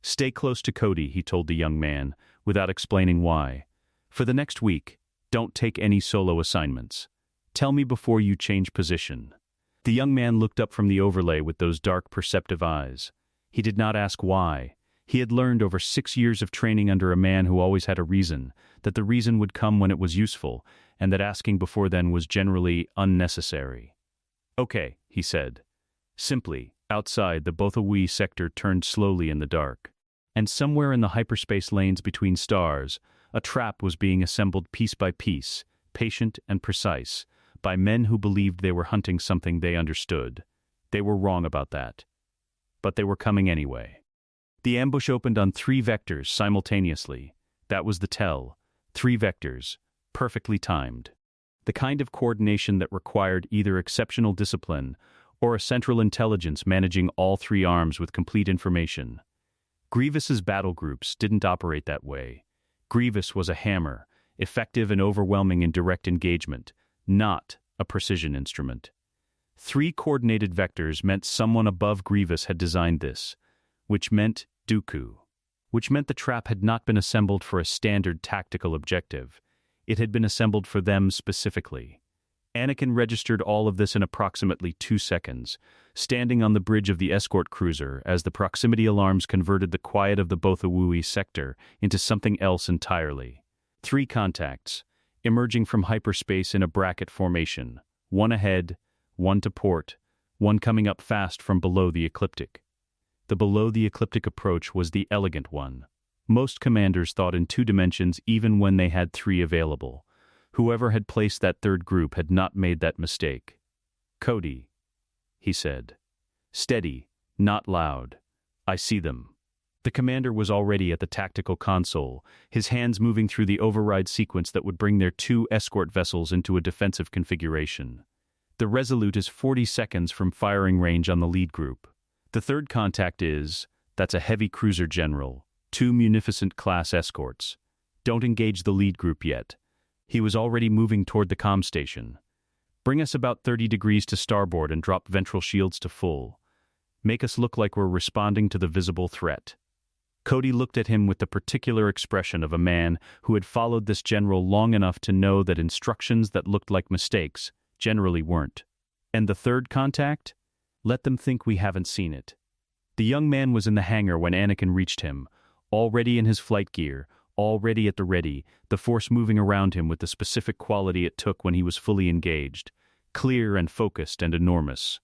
"Stay close to Cody," he told the young man, without explaining why. "For the next week, don't take any solo assignments. Tell me before you change position." The young man looked up from the overlay with those dark, perceptive eyes. He did not ask why. He had learned over 6 years of training under a man who always had a reason, that the reason would come when it was useful, and that asking before then was generally unnecessary. "Okay," he said. Simply, outside, the Bothawui sector turned slowly in the dark. And somewhere in the hyperspace lanes between stars, a trap was being assembled piece by piece, patient and precise, by men who believed they were hunting something they understood. They were wrong about that. But they were coming anyway. The ambush opened on 3 vectors simultaneously. That was the tell. 3 vectors, perfectly timed. The kind of coordination that required either exceptional discipline or a central intelligence managing all 3 arms with complete information. Grievous's battle groups didn't operate that way. Grievous was a hammer, effective and overwhelming in direct engagement, not a precision instrument. 3 coordinated vectors meant someone above Grievous had designed this, which meant Dooku. Which meant the trap had not been assembled for a standard tactical objective. It had been assembled for them specifically. Anakin registered all of this in approximately 2 seconds, standing on the bridge of the escort cruiser as the proximity alarms converted the quiet of the Bothawui sector into something else entirely. 3 contacts, emerging from hyperspace in a bracket formation, 1 ahead, 1 to port, 1 coming up fast from below the ecliptic. The below the ecliptic approach was the elegant one. Most commanders thought in 2 dimensions even when they had 3 available. Whoever had placed that 3rd group had not made that mistake. "Cody," he said. "Steady, not loud. I see them. The commander was already at the tactical console, his hands moving through the override sequence that would bring their 2 escort vessels into a defensive configuration. The Resolute is 40 seconds from firing range on the lead group. The third contact that's a heavy cruiser general, 2 Munificent-class escorts. Don't engage the lead group yet. He was already moving toward the comm station. Bring us about 30 degrees to starboard and drop ventral shields to full. Make us look like we're responding to the visible threat. Cody looked at him with the particular expression of a man who had followed this general long enough to know that instructions that looked like mistakes generally weren't. And the third contact? Let them think we haven't seen it. The young man was in the hangar when Anakin reached him, already in his flight gear, already at the ready, the force moving around him with the specific quality it took when he was fully engaged, clear and focused and enormous.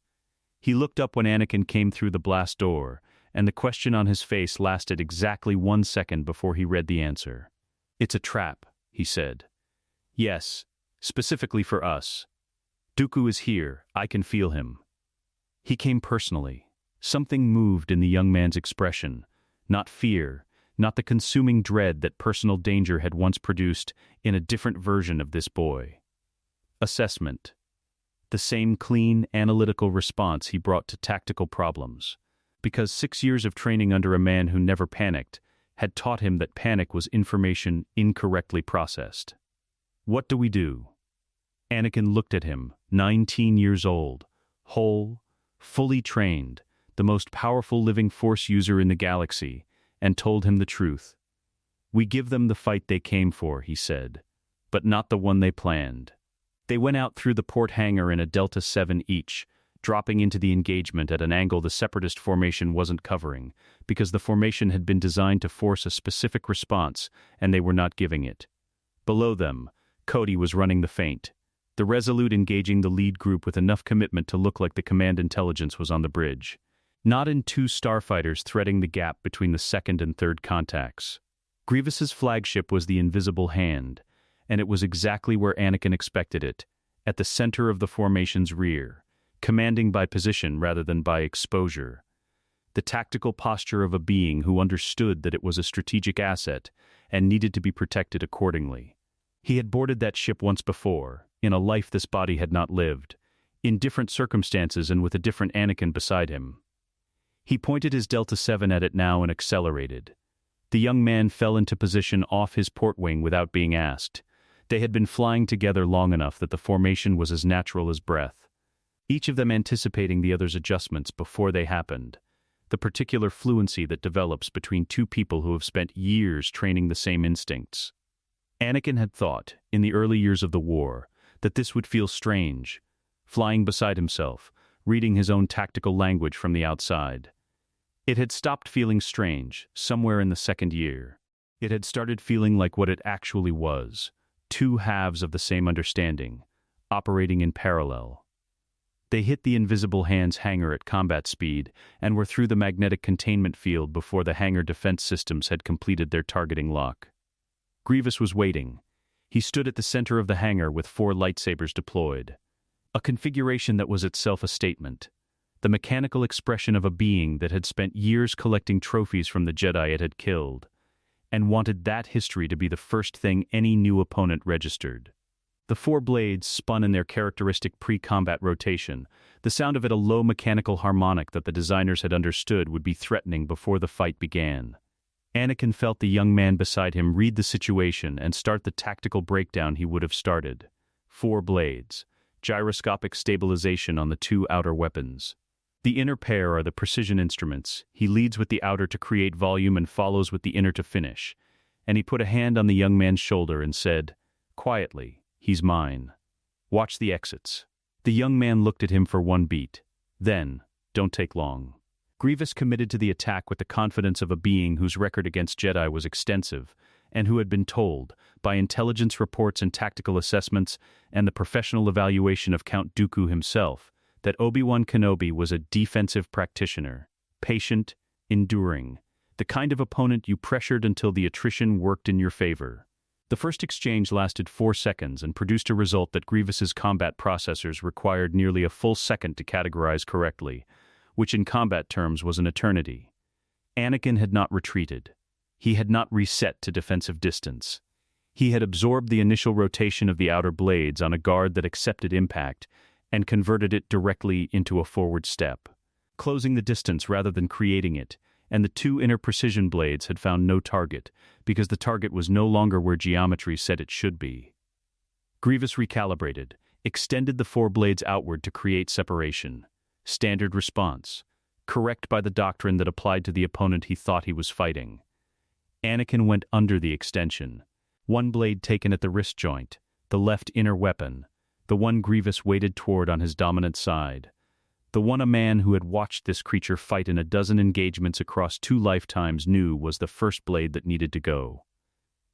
He looked up when Anakin came through the blast door, and the question on his face lasted exactly 1 second before he read the answer. "It's a trap," he said. "Yes, specifically for us. Dooku is here, I can feel him." He came personally. Something moved in the young man's expression, not fear, not the consuming dread that personal danger had once produced in a different version of this boy. Assessment. The same clean, analytical response he brought to tactical problems. Because 6 years of training under a man who never panicked had taught him that panic was information incorrectly processed. "What do we do?" Anakin looked at him, 19 years old, whole, fully trained, the most powerful living force user in the galaxy, and told him the truth. "We give them the fight they came for," he said, "but not the one they planned." They went out through the port hangar in a Delta 7 each, dropping into the engagement at an angle the Separatist formation wasn't covering, because the formation had been designed to force a specific response, and they were not giving it. Below them, Cody was running the feint, the Resolute engaging the lead group with enough commitment to look like the command intelligence was on the bridge. Not in 2 starfighters threading the gap between the second and third contacts. Grievous's flagship was the Invisible Hand, and it was exactly where Anakin expected it, at the center of the formation's rear, commanding by position rather than by exposure. The tactical posture of a being who understood that it was a strategic asset and needed to be protected accordingly. He had boarded that ship once before, in a life this body had not lived, in different circumstances and with a different Anakin beside him. He pointed his Delta 7 at it now and accelerated. The young man fell into position off his port wing without being asked. They had been flying together long enough that the formation was as natural as breath. Each of them anticipating the other's adjustments before they happened, the particular fluency that develops between 2 people who have spent years training the same instincts. Anakin had thought, in the early years of the war, that this would feel strange, flying beside himself, reading his own tactical language from the outside. It had stopped feeling strange, somewhere in the second year. It had started feeling like what it actually was, 2 halves of the same understanding, operating in parallel. They hit the Invisible Hand's hangar at combat speed and were through the magnetic containment field before the hangar defense systems had completed their targeting lock. Grievous was waiting. He stood at the center of the hangar with 4 lightsabers deployed. A configuration that was itself a statement. The mechanical expression of a being that had spent years collecting trophies from the Jedi it had killed, and wanted that history to be the first thing any new opponent registered. The 4 blades spun in their characteristic pre-combat rotation, the sound of it a low mechanical harmonic that the designers had understood would be threatening before the fight began. Anakin felt the young man beside him read the situation and start the tactical breakdown he would have started. 4 blades, gyroscopic stabilization on the 2 outer weapons. The inner pair are the precision instruments. He leads with the outer to create volume and follows with the inner to finish. And he put a hand on the young man's shoulder and said, quietly, "He's mine. Watch the exits." The young man looked at him for 1 beat. Then, "Don't take long." Grievous committed to the attack with the confidence of a being whose record against Jedi was extensive, and who had been told, by intelligence reports and tactical assessments, and the professional evaluation of Count Dooku himself, that Obi-Wan Kenobi was a defensive practitioner, patient, enduring, the kind of opponent you pressured until the attrition worked in your favor. The first exchange lasted 4 seconds and produced a result that Grievous's combat processors required nearly a full second to categorize correctly, which in combat terms was an eternity. Anakin had not retreated. He had not reset to defensive distance. He had absorbed the initial rotation of the outer blades on a guard that accepted impact and converted it directly into a forward step, closing the distance rather than creating it, and the two inner precision blades had found no target, because the target was no longer where geometry said it should be. Grievous recalibrated, extended the four blades outward to create separation. Standard response. Correct by the doctrine that applied to the opponent he thought he was fighting. Anakin went under the extension. One blade taken at the wrist joint, the left inner weapon, the one Grievous waded toward on his dominant side. The one a man who had watched this creature fight in a dozen engagements across 2 lifetimes knew was the first blade that needed to go.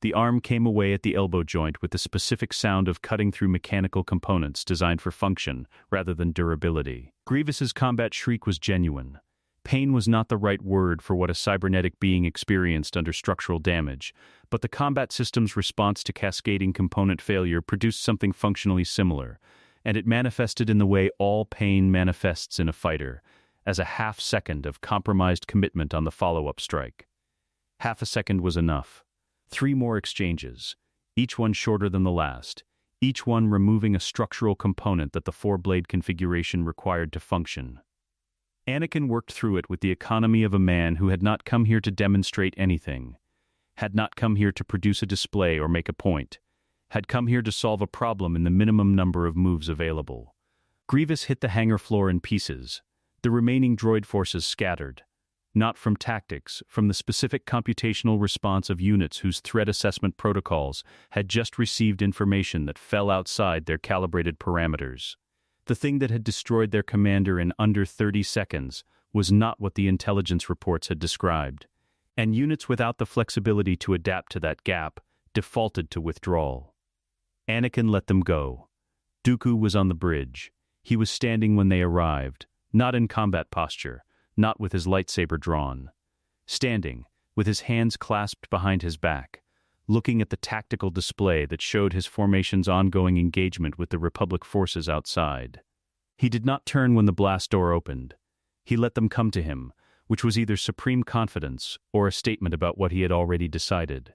The arm came away at the elbow joint with the specific sound of cutting through mechanical components designed for function rather than durability. Grievous's combat shriek was genuine. Pain was not the right word for what a cybernetic being experienced under structural damage, but the combat system's response to cascading component failure produced something functionally similar, and it manifested in the way all pain manifests in a fighter, as a half-second of compromised commitment on the follow-up strike. Half a second was enough. 3 more exchanges, each one shorter than the last, each one removing a structural component that the 4-blade configuration required to function. Anakin worked through it with the economy of a man who had not come here to demonstrate anything, had not come here to produce a display or make a point, had come here to solve a problem in the minimum number of moves available. Grievous hit the hangar floor in pieces. The remaining droid forces scattered. Not from tactics, from the specific computational response of units whose threat assessment protocols had just received information that fell outside their calibrated parameters. The thing that had destroyed their commander in under 30 seconds was not what the intelligence reports had described, and units without the flexibility to adapt to that gap defaulted to withdrawal. Anakin let them go. Dooku was on the bridge. He was standing when they arrived, not in combat posture, not with his lightsaber drawn. Standing, with his hands clasped behind his back, looking at the tactical display that showed his formation's ongoing engagement with the Republic forces outside. He did not turn when the blast door opened. He let them come to him, which was either supreme confidence or a statement about what he had already decided.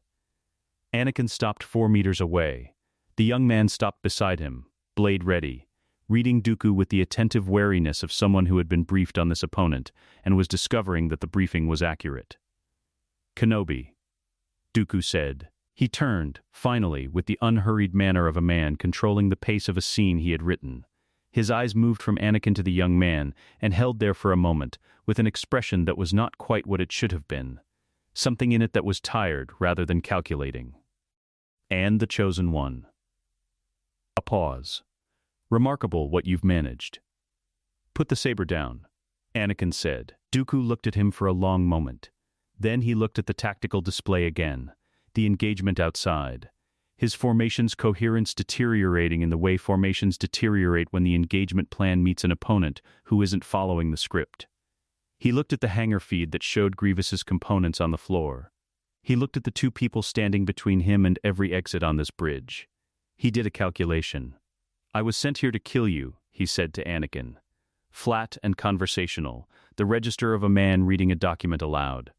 Anakin stopped 4 meters away. The young man stopped beside him, blade ready, reading Dooku with the attentive wariness of someone who had been briefed on this opponent and was discovering that the briefing was accurate. "Kenobi," Dooku said. He turned, finally, with the unhurried manner of a man controlling the pace of a scene he had written. His eyes moved from Anakin to the young man and held there for a moment, with an expression that was not quite what it should have been. Something in it that was tired rather than calculating. "And the chosen one." A pause. "Remarkable what you've managed." "Put the saber down," Anakin said. Dooku looked at him for a long moment. Then he looked at the tactical display again, the engagement outside, his formation's coherence deteriorating in the way formations deteriorate when the engagement plan meets an opponent who isn't following the script. He looked at the hangar feed that showed Grievous's components on the floor. He looked at the 2 people standing between him and every exit on this bridge. He did a calculation. "I was sent here to kill you," he said to Anakin. Flat and conversational, the register of a man reading a document aloud.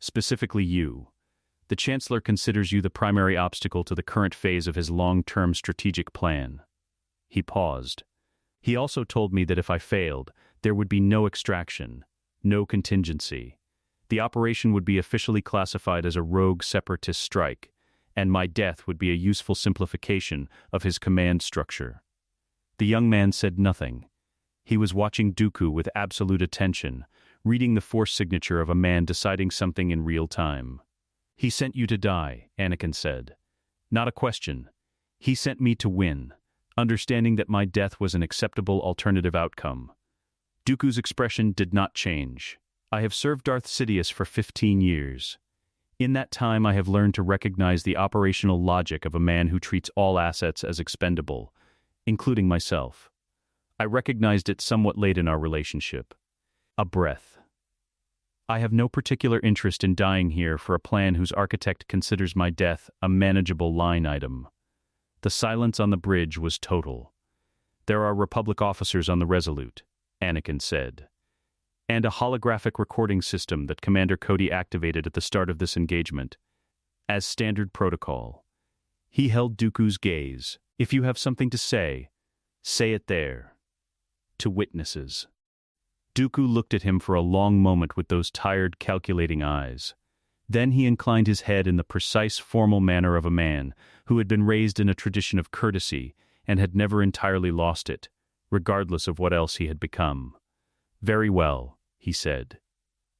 "Specifically you. The Chancellor considers you the primary obstacle to the current phase of his long-term strategic plan." He paused. "He also told me that if I failed, there would be no extraction, no contingency. The operation would be officially classified as a rogue separatist strike, and my death would be a useful simplification of his command structure." The young man said nothing. He was watching Dooku with absolute attention, reading the force signature of a man deciding something in real time. "He sent you to die," Anakin said. "Not a question. He sent me to win, understanding that my death was an acceptable alternative outcome." Dooku's expression did not change. "I have served Darth Sidious for 15 years. In that time I have learned to recognize the operational logic of a man who treats all assets as expendable, including myself. I recognized it somewhat late in our relationship." A breath. "I have no particular interest in dying here for a plan whose architect considers my death a manageable line item." The silence on the bridge was total. "There are Republic officers on the Resolute," Anakin said. and a holographic recording system that Commander Cody activated at the start of this engagement, as standard protocol. He held Dooku's gaze. "If you have something to say it there." To witnesses. Dooku looked at him for a long moment with those tired, calculating eyes. Then he inclined his head in the precise, formal manner of a man who had been raised in a tradition of courtesy and had never entirely lost it, regardless of what else he had become. "Very well," he said.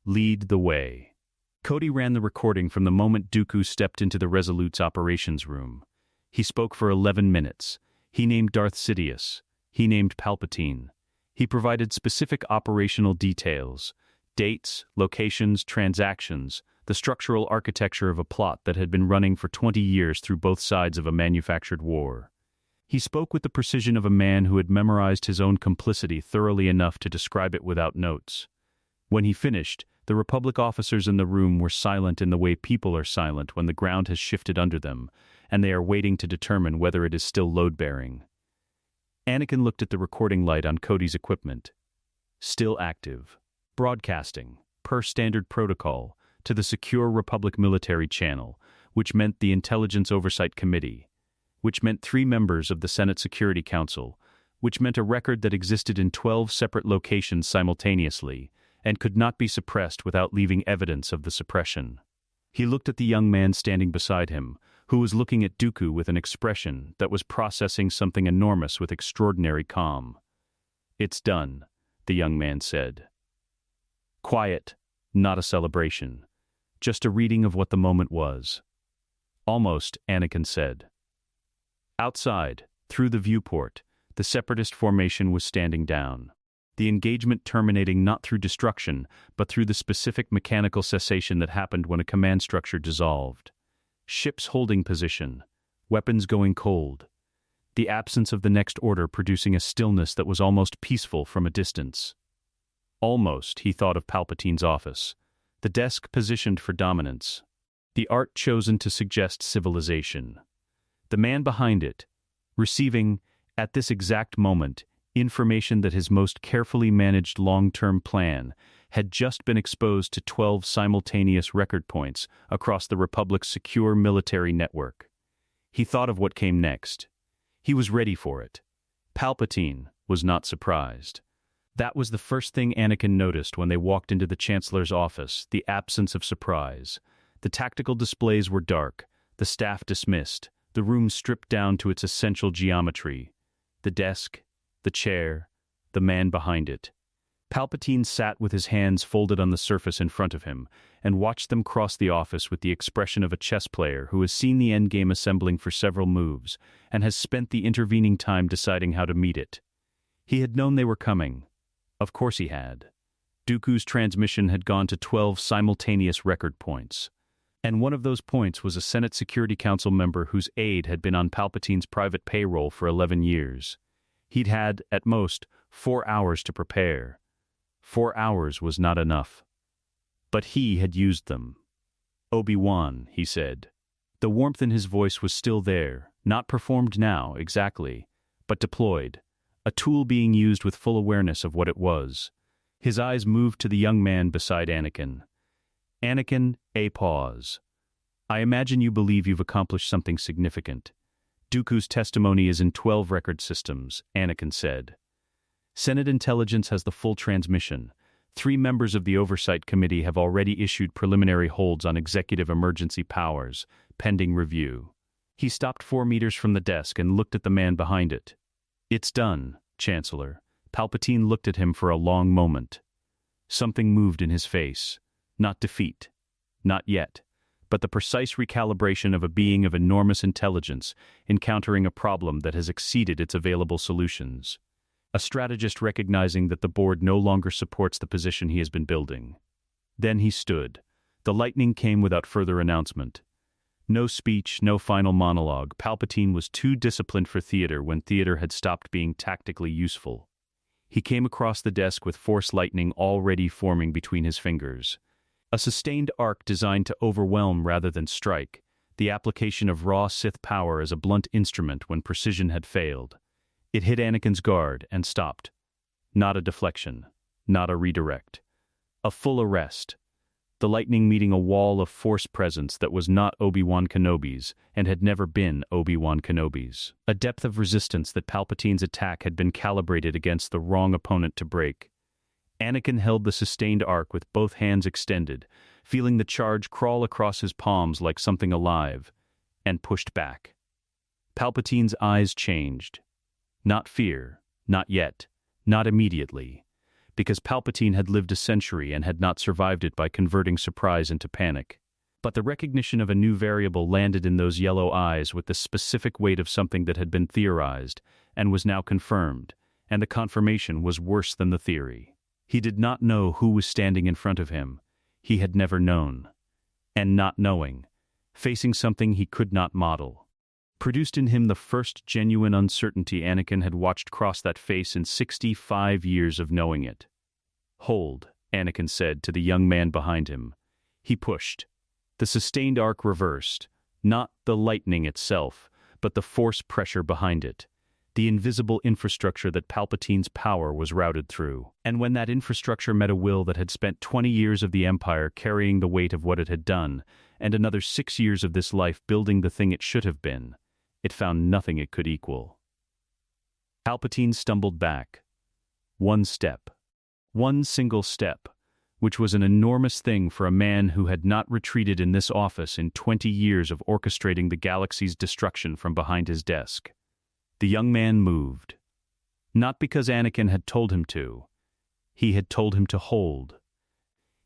"Lead the way." Cody ran the recording from the moment Dooku stepped into the Resolute's operations room. He spoke for 11 minutes. He named Darth Sidious. He named Palpatine. He provided specific operational details, dates, locations, transactions, the structural architecture of a plot that had been running for 20 years through both sides of a manufactured war. He spoke with the precision of a man who had memorized his own complicity thoroughly enough to describe it without notes. When he finished, the Republic officers in the room were silent in the way people are silent when the ground has shifted under them, and they are waiting to determine whether it is still load-bearing. Anakin looked at the recording light on Cody's equipment. Still active. Broadcasting, per standard protocol, to the Secure Republic Military Channel, which meant the Intelligence Oversight Committee, which meant 3 members of the Senate Security Council, which meant a record that existed in 12 separate locations simultaneously, and could not be suppressed without leaving evidence of the suppression. He looked at the young man standing beside him, who was looking at Dooku with an expression that was processing something enormous with extraordinary calm. "It's done," the young man said. Quiet, not a celebration. Just a reading of what the moment was. "Almost," Anakin said. Outside, through the viewport, the Separatist formation was standing down. The engagement terminating not through destruction, but through the specific mechanical cessation that happened when a command structure dissolved. Ships holding position, weapons going cold. The absence of the next order producing a stillness that was almost peaceful from a distance. Almost, he thought of Palpatine's office. The desk positioned for dominance. The art chosen to suggest civilization. The man behind it, receiving, at this exact moment, information that his most carefully managed long-term plan had just been exposed to 12 simultaneous record points across the Republic's secure military network. He thought of what came next. He was ready for it. Palpatine was not surprised. That was the first thing Anakin noticed when they walked into the Chancellor's office, the absence of surprise. The tactical displays were dark, the staff dismissed, the room stripped down to its essential geometry. The desk, the chair, the man behind it. Palpatine sat with his hands folded on the surface in front of him, and watched them cross the office with the expression of a chess player who has seen the endgame assembling for several moves, and has spent the intervening time deciding how to meet it. He had known they were coming. Of course he had. Dooku's transmission had gone to 12 simultaneous record points. And one of those points was a Senate Security Council member whose aide had been on Palpatine's private payroll for 11 years. He'd had, at most, 4 hours to prepare. 4 hours was not enough. But he had used them. "Obi-Wan," he said. The warmth in his voice was still there, not performed now, exactly, but deployed, a tool being used with full awareness of what it was. His eyes moved to the young man beside Anakin. "Anakin, a pause. I imagine you believe you've accomplished something significant. Dooku's testimony is in 12 record systems," Anakin said. "Senate Intelligence has the full transmission. 3 members of the Oversight Committee have already issued preliminary holds on executive emergency powers, pending review." He stopped 4 meters from the desk and looked at the man behind it. "It's done, Chancellor." Palpatine looked at him for a long moment. Something moved in his face. Not defeat. Not yet. But the precise recalibration of a being of enormous intelligence encountering a problem that has exceeded its available solutions. A strategist recognizing that the board no longer supports the position he has been building. Then he stood. The lightning came without further announcement. No speech, no final monologue. Palpatine was too disciplined for theater when theater had stopped being tactically useful. He came across the desk with force lightning already forming between his fingers. A sustained arc designed to overwhelm rather than strike, the application of raw Sith power as a blunt instrument when precision had failed. It hit Anakin's guard and stopped. Not a deflection, not a redirect. A full arrest. The lightning meeting a wall of force presence that was not Obi-Wan Kenobi's and had never been Obi-Wan Kenobi's. A depth of resistance that Palpatine's attack had been calibrated against the wrong opponent to break. Anakin held the sustained arc with both hands extended, feeling the charge crawl across his palms like something alive, and pushed back. Palpatine's eyes changed. Not fear, not yet, not immediately, because Palpatine had lived a century and had not survived it by converting surprise into panic. But the recognition of a new variable landed in those yellow eyes with the specific weight of something that had been theorized and was now confirmed, and the confirmation was worse than the theory. He did not know who was standing in front of him. He had never known. And not knowing, facing something he could not model, produced in him the first genuine uncertainty Anakin had watched cross that face in 65 years of knowing it. "Hold," Anakin said to the young man behind him. He pushed. The sustained arc reversed, not the lightning itself, but the force pressure behind it, the invisible infrastructure that Palpatine's power was routed through. And when that infrastructure met a will that had spent 20 years of the Empire carrying the weight of what it had done, and another 6 years of this life building the thing it should have been, it found nothing it could equal. Palpatine stumbled back. One step. One single step, which was an enormous thing for a man who had not retreated in this office in 20 years of orchestrating the galaxy's destruction from behind his desk. The young man moved. Not because Anakin had told him to. He had told him to hold.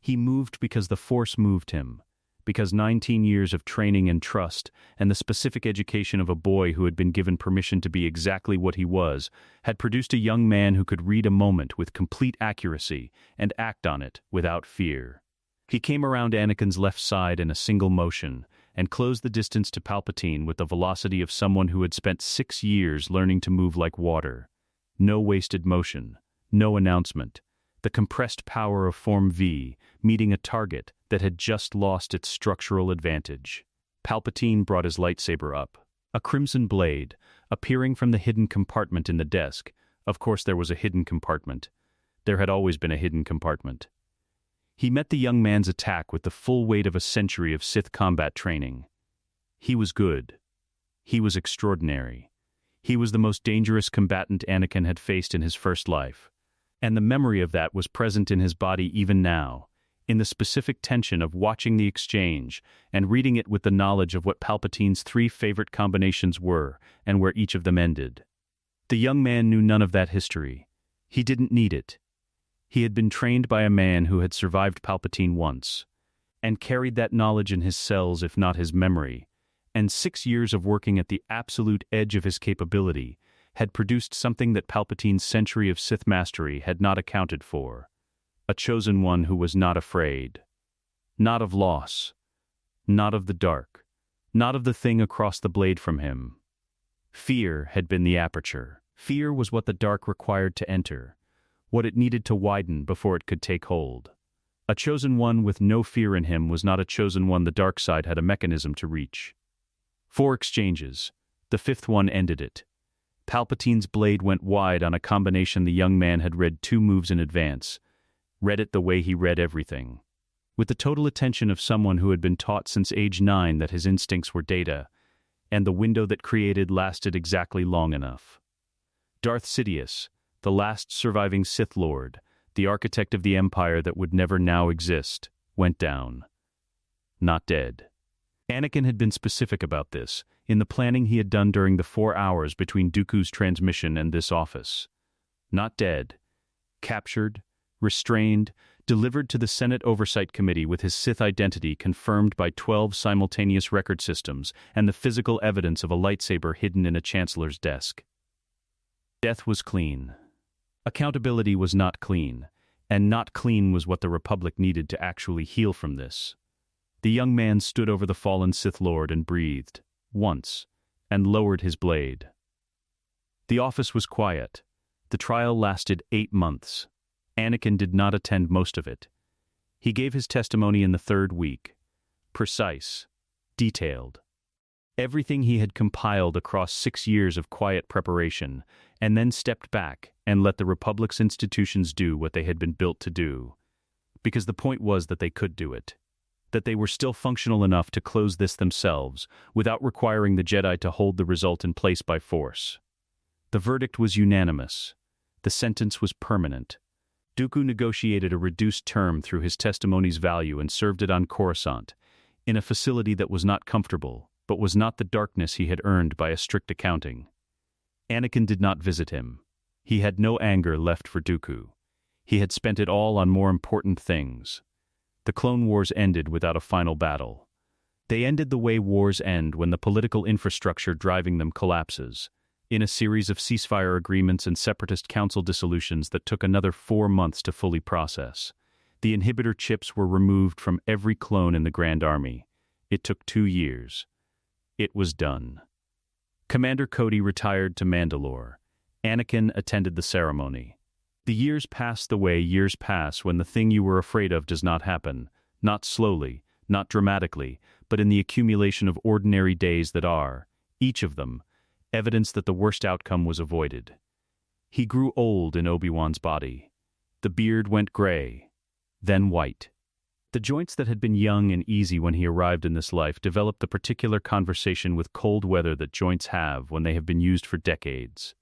He moved because the Force moved him, because 19 years of training and trust, and the specific education of a boy who had been given permission to be exactly what he was, had produced a young man who could read a moment with complete accuracy and act on it without fear. He came around Anakin's left side in a single motion, and closed the distance to Palpatine with the velocity of someone who had spent 6 years learning to move like water. No wasted motion, no announcement. The compressed power of Form V, meeting a target that had just lost its structural advantage. Palpatine brought his lightsaber up. A crimson blade, appearing from the hidden compartment in the desk. Of course there was a hidden compartment. There had always been a hidden compartment. He met the young man's attack with the full weight of a century of Sith combat training. He was good. He was extraordinary. He was the most dangerous combatant Anakin had faced in his first life. And the memory of that was present in his body even now, in the specific tension of watching the exchange and reading it with the knowledge of what Palpatine's 3 favorite combinations were and where each of them ended. The young man knew none of that history. He didn't need it. He had been trained by a man who had survived Palpatine once, and carried that knowledge in his cells if not his memory, and 6 years of working at the absolute edge of his capability had produced something that Palpatine's century of Sith mastery had not accounted for. A chosen one who was not afraid. Not of loss. Not of the dark. Not of the thing across the blade from him. Fear had been the aperture. Fear was what the dark required to enter, what it needed to widen before it could take hold. A chosen one with no fear in him was not a chosen one the dark side had a mechanism to reach. 4 exchanges. The 5th one ended it. Palpatine's blade went wide on a combination the young man had read 2 moves in advance. Read it the way he read everything. With the total attention of someone who had been taught since age 9 that his instincts were data, and the window that created lasted exactly long enough. Darth Sidious, the last surviving Sith Lord, the architect of the Empire that would never now exist, went down. Not dead. Anakin had been specific about this, in the planning he had done during the 4 hours between Dooku's transmission and this office. Not dead. Captured, restrained, delivered to the Senate Oversight Committee with his Sith identity confirmed by 12 simultaneous record systems and the physical evidence of a lightsaber hidden in a chancellor's desk. Death was clean. Accountability was not clean, and not clean was what the Republic needed to actually heal from this. The young man stood over the fallen Sith Lord and breathed, once, and lowered his blade. The office was quiet. The trial lasted 8 months. Anakin did not attend most of it. He gave his testimony in the 3rd week. Precise. Detailed. Everything he had compiled across 6 years of quiet preparation, and then stepped back and let the Republic's institutions do what they had been built to do. because the point was that they could do it. That they were still functional enough to close this themselves, without requiring the Jedi to hold the result in place by force. The verdict was unanimous. The sentence was permanent. Dooku negotiated a reduced term through his testimony's value and served it on Coruscant, in a facility that was not comfortable, but was not the darkness he had earned by a strict accounting. Anakin did not visit him. He had no anger left for Dooku. He had spent it all on more important things. The Clone Wars ended without a final battle. They ended the way wars end when the political infrastructure driving them collapses, in a series of ceasefire agreements and separatist council dissolutions that took another 4 months to fully process. The inhibitor chips were removed from every clone in the Grand Army. It took 2 years. It was done. Commander Cody retired to Mandalore. Anakin attended the ceremony. The years pass the way years pass when the thing you were afraid of does not happen, not slowly, not dramatically, but in the accumulation of ordinary days that are, each of them, evidence that the worst outcome was avoided. He grew old in Obi-Wan's body. The beard went gray, then white. The joints that had been young and easy when he arrived in this life developed the particular conversation with cold weather that joints have when they have been used for decades.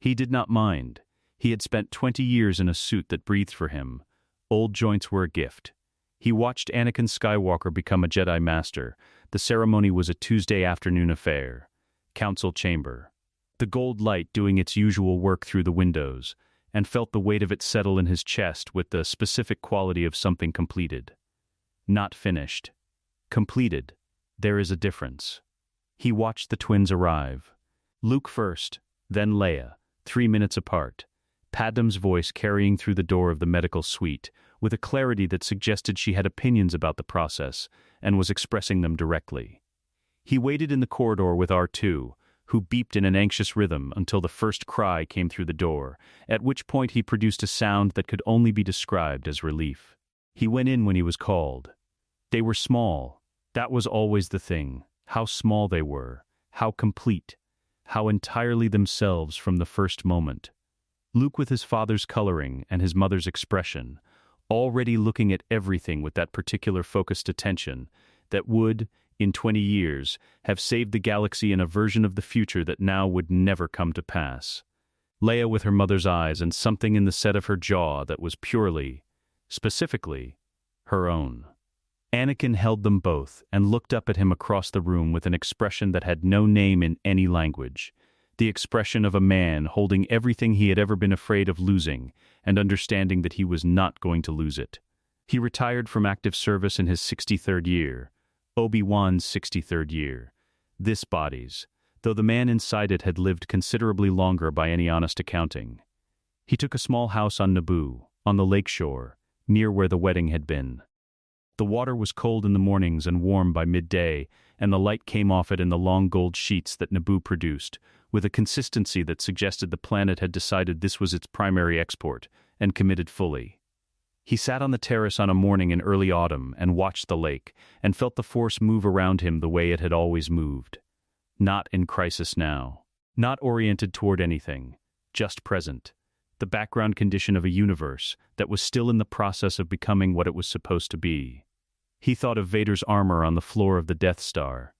He did not mind. He had spent 20 years in a suit that breathed for him. Old joints were a gift. He watched Anakin Skywalker become a Jedi Master. The ceremony was a Tuesday afternoon affair. Council chamber. The gold light doing its usual work through the windows, and felt the weight of it settle in his chest with the specific quality of something completed. Not finished. Completed. There is a difference. He watched the twins arrive. Luke first, then Leia, 3 minutes apart. Padmé's voice carrying through the door of the medical suite, with a clarity that suggested she had opinions about the process, and was expressing them directly. He waited in the corridor with R2, who beeped in an anxious rhythm until the first cry came through the door, at which point he produced a sound that could only be described as relief. He went in when he was called. They were small. That was always the thing. How small they were. How complete. How entirely themselves from the first moment. Luke with his father's coloring and his mother's expression, already looking at everything with that particular focused attention that would, in 20 years, have saved the galaxy in a version of the future that now would never come to pass. Leia with her mother's eyes and something in the set of her jaw that was purely, specifically, her own. Anakin held them both and looked up at him across the room with an expression that had no name in any language. The expression of a man holding everything he had ever been afraid of losing and understanding that he was not going to lose it. He retired from active service in his 63rd year, Obi-Wan's 63rd year. This body's, though the man inside it had lived considerably longer by any honest accounting. He took a small house on Naboo, on the lakeshore, near where the wedding had been. The water was cold in the mornings and warm by midday, and the light came off it in the long gold sheets that Naboo produced, with a consistency that suggested the planet had decided this was its primary export, and committed fully. He sat on the terrace on a morning in early autumn and watched the lake, and felt the force move around him the way it had always moved. Not in crisis now. Not oriented toward anything. Just present. The background condition of a universe that was still in the process of becoming what it was supposed to be. He thought of Vader's armor on the floor of the Death Star,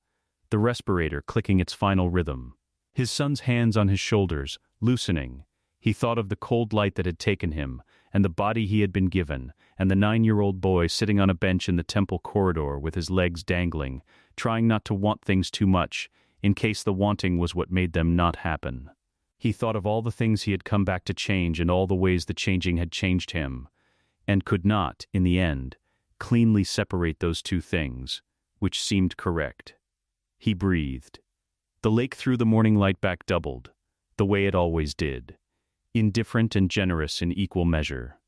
the respirator clicking its final rhythm, his son's hands on his shoulders, loosening. He thought of the cold light that had taken him, and the body he had been given, and the 9-year-old boy sitting on a bench in the temple corridor with his legs dangling, trying not to want things too much, in case the wanting was what made them not happen. He thought of all the things he had come back to change and all the ways the changing had changed him, and could not, in the end, cleanly separate those two things, which seemed correct. He breathed. The lake threw the morning light back doubled, the way it always did, indifferent and generous in equal measure.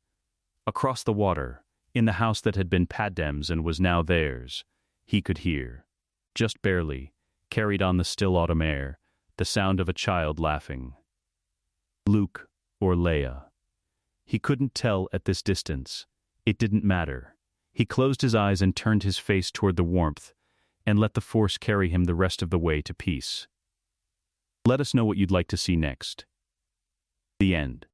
Across the water, in the house that had been Padmé's and was now theirs, he could hear, just barely, carried on the still autumn air, the sound of a child laughing. Luke or Leia. He couldn't tell at this distance. It didn't matter. He closed his eyes and turned his face toward the warmth, and let the Force carry him the rest of the way to peace. Let us know what you'd like to see next. The end.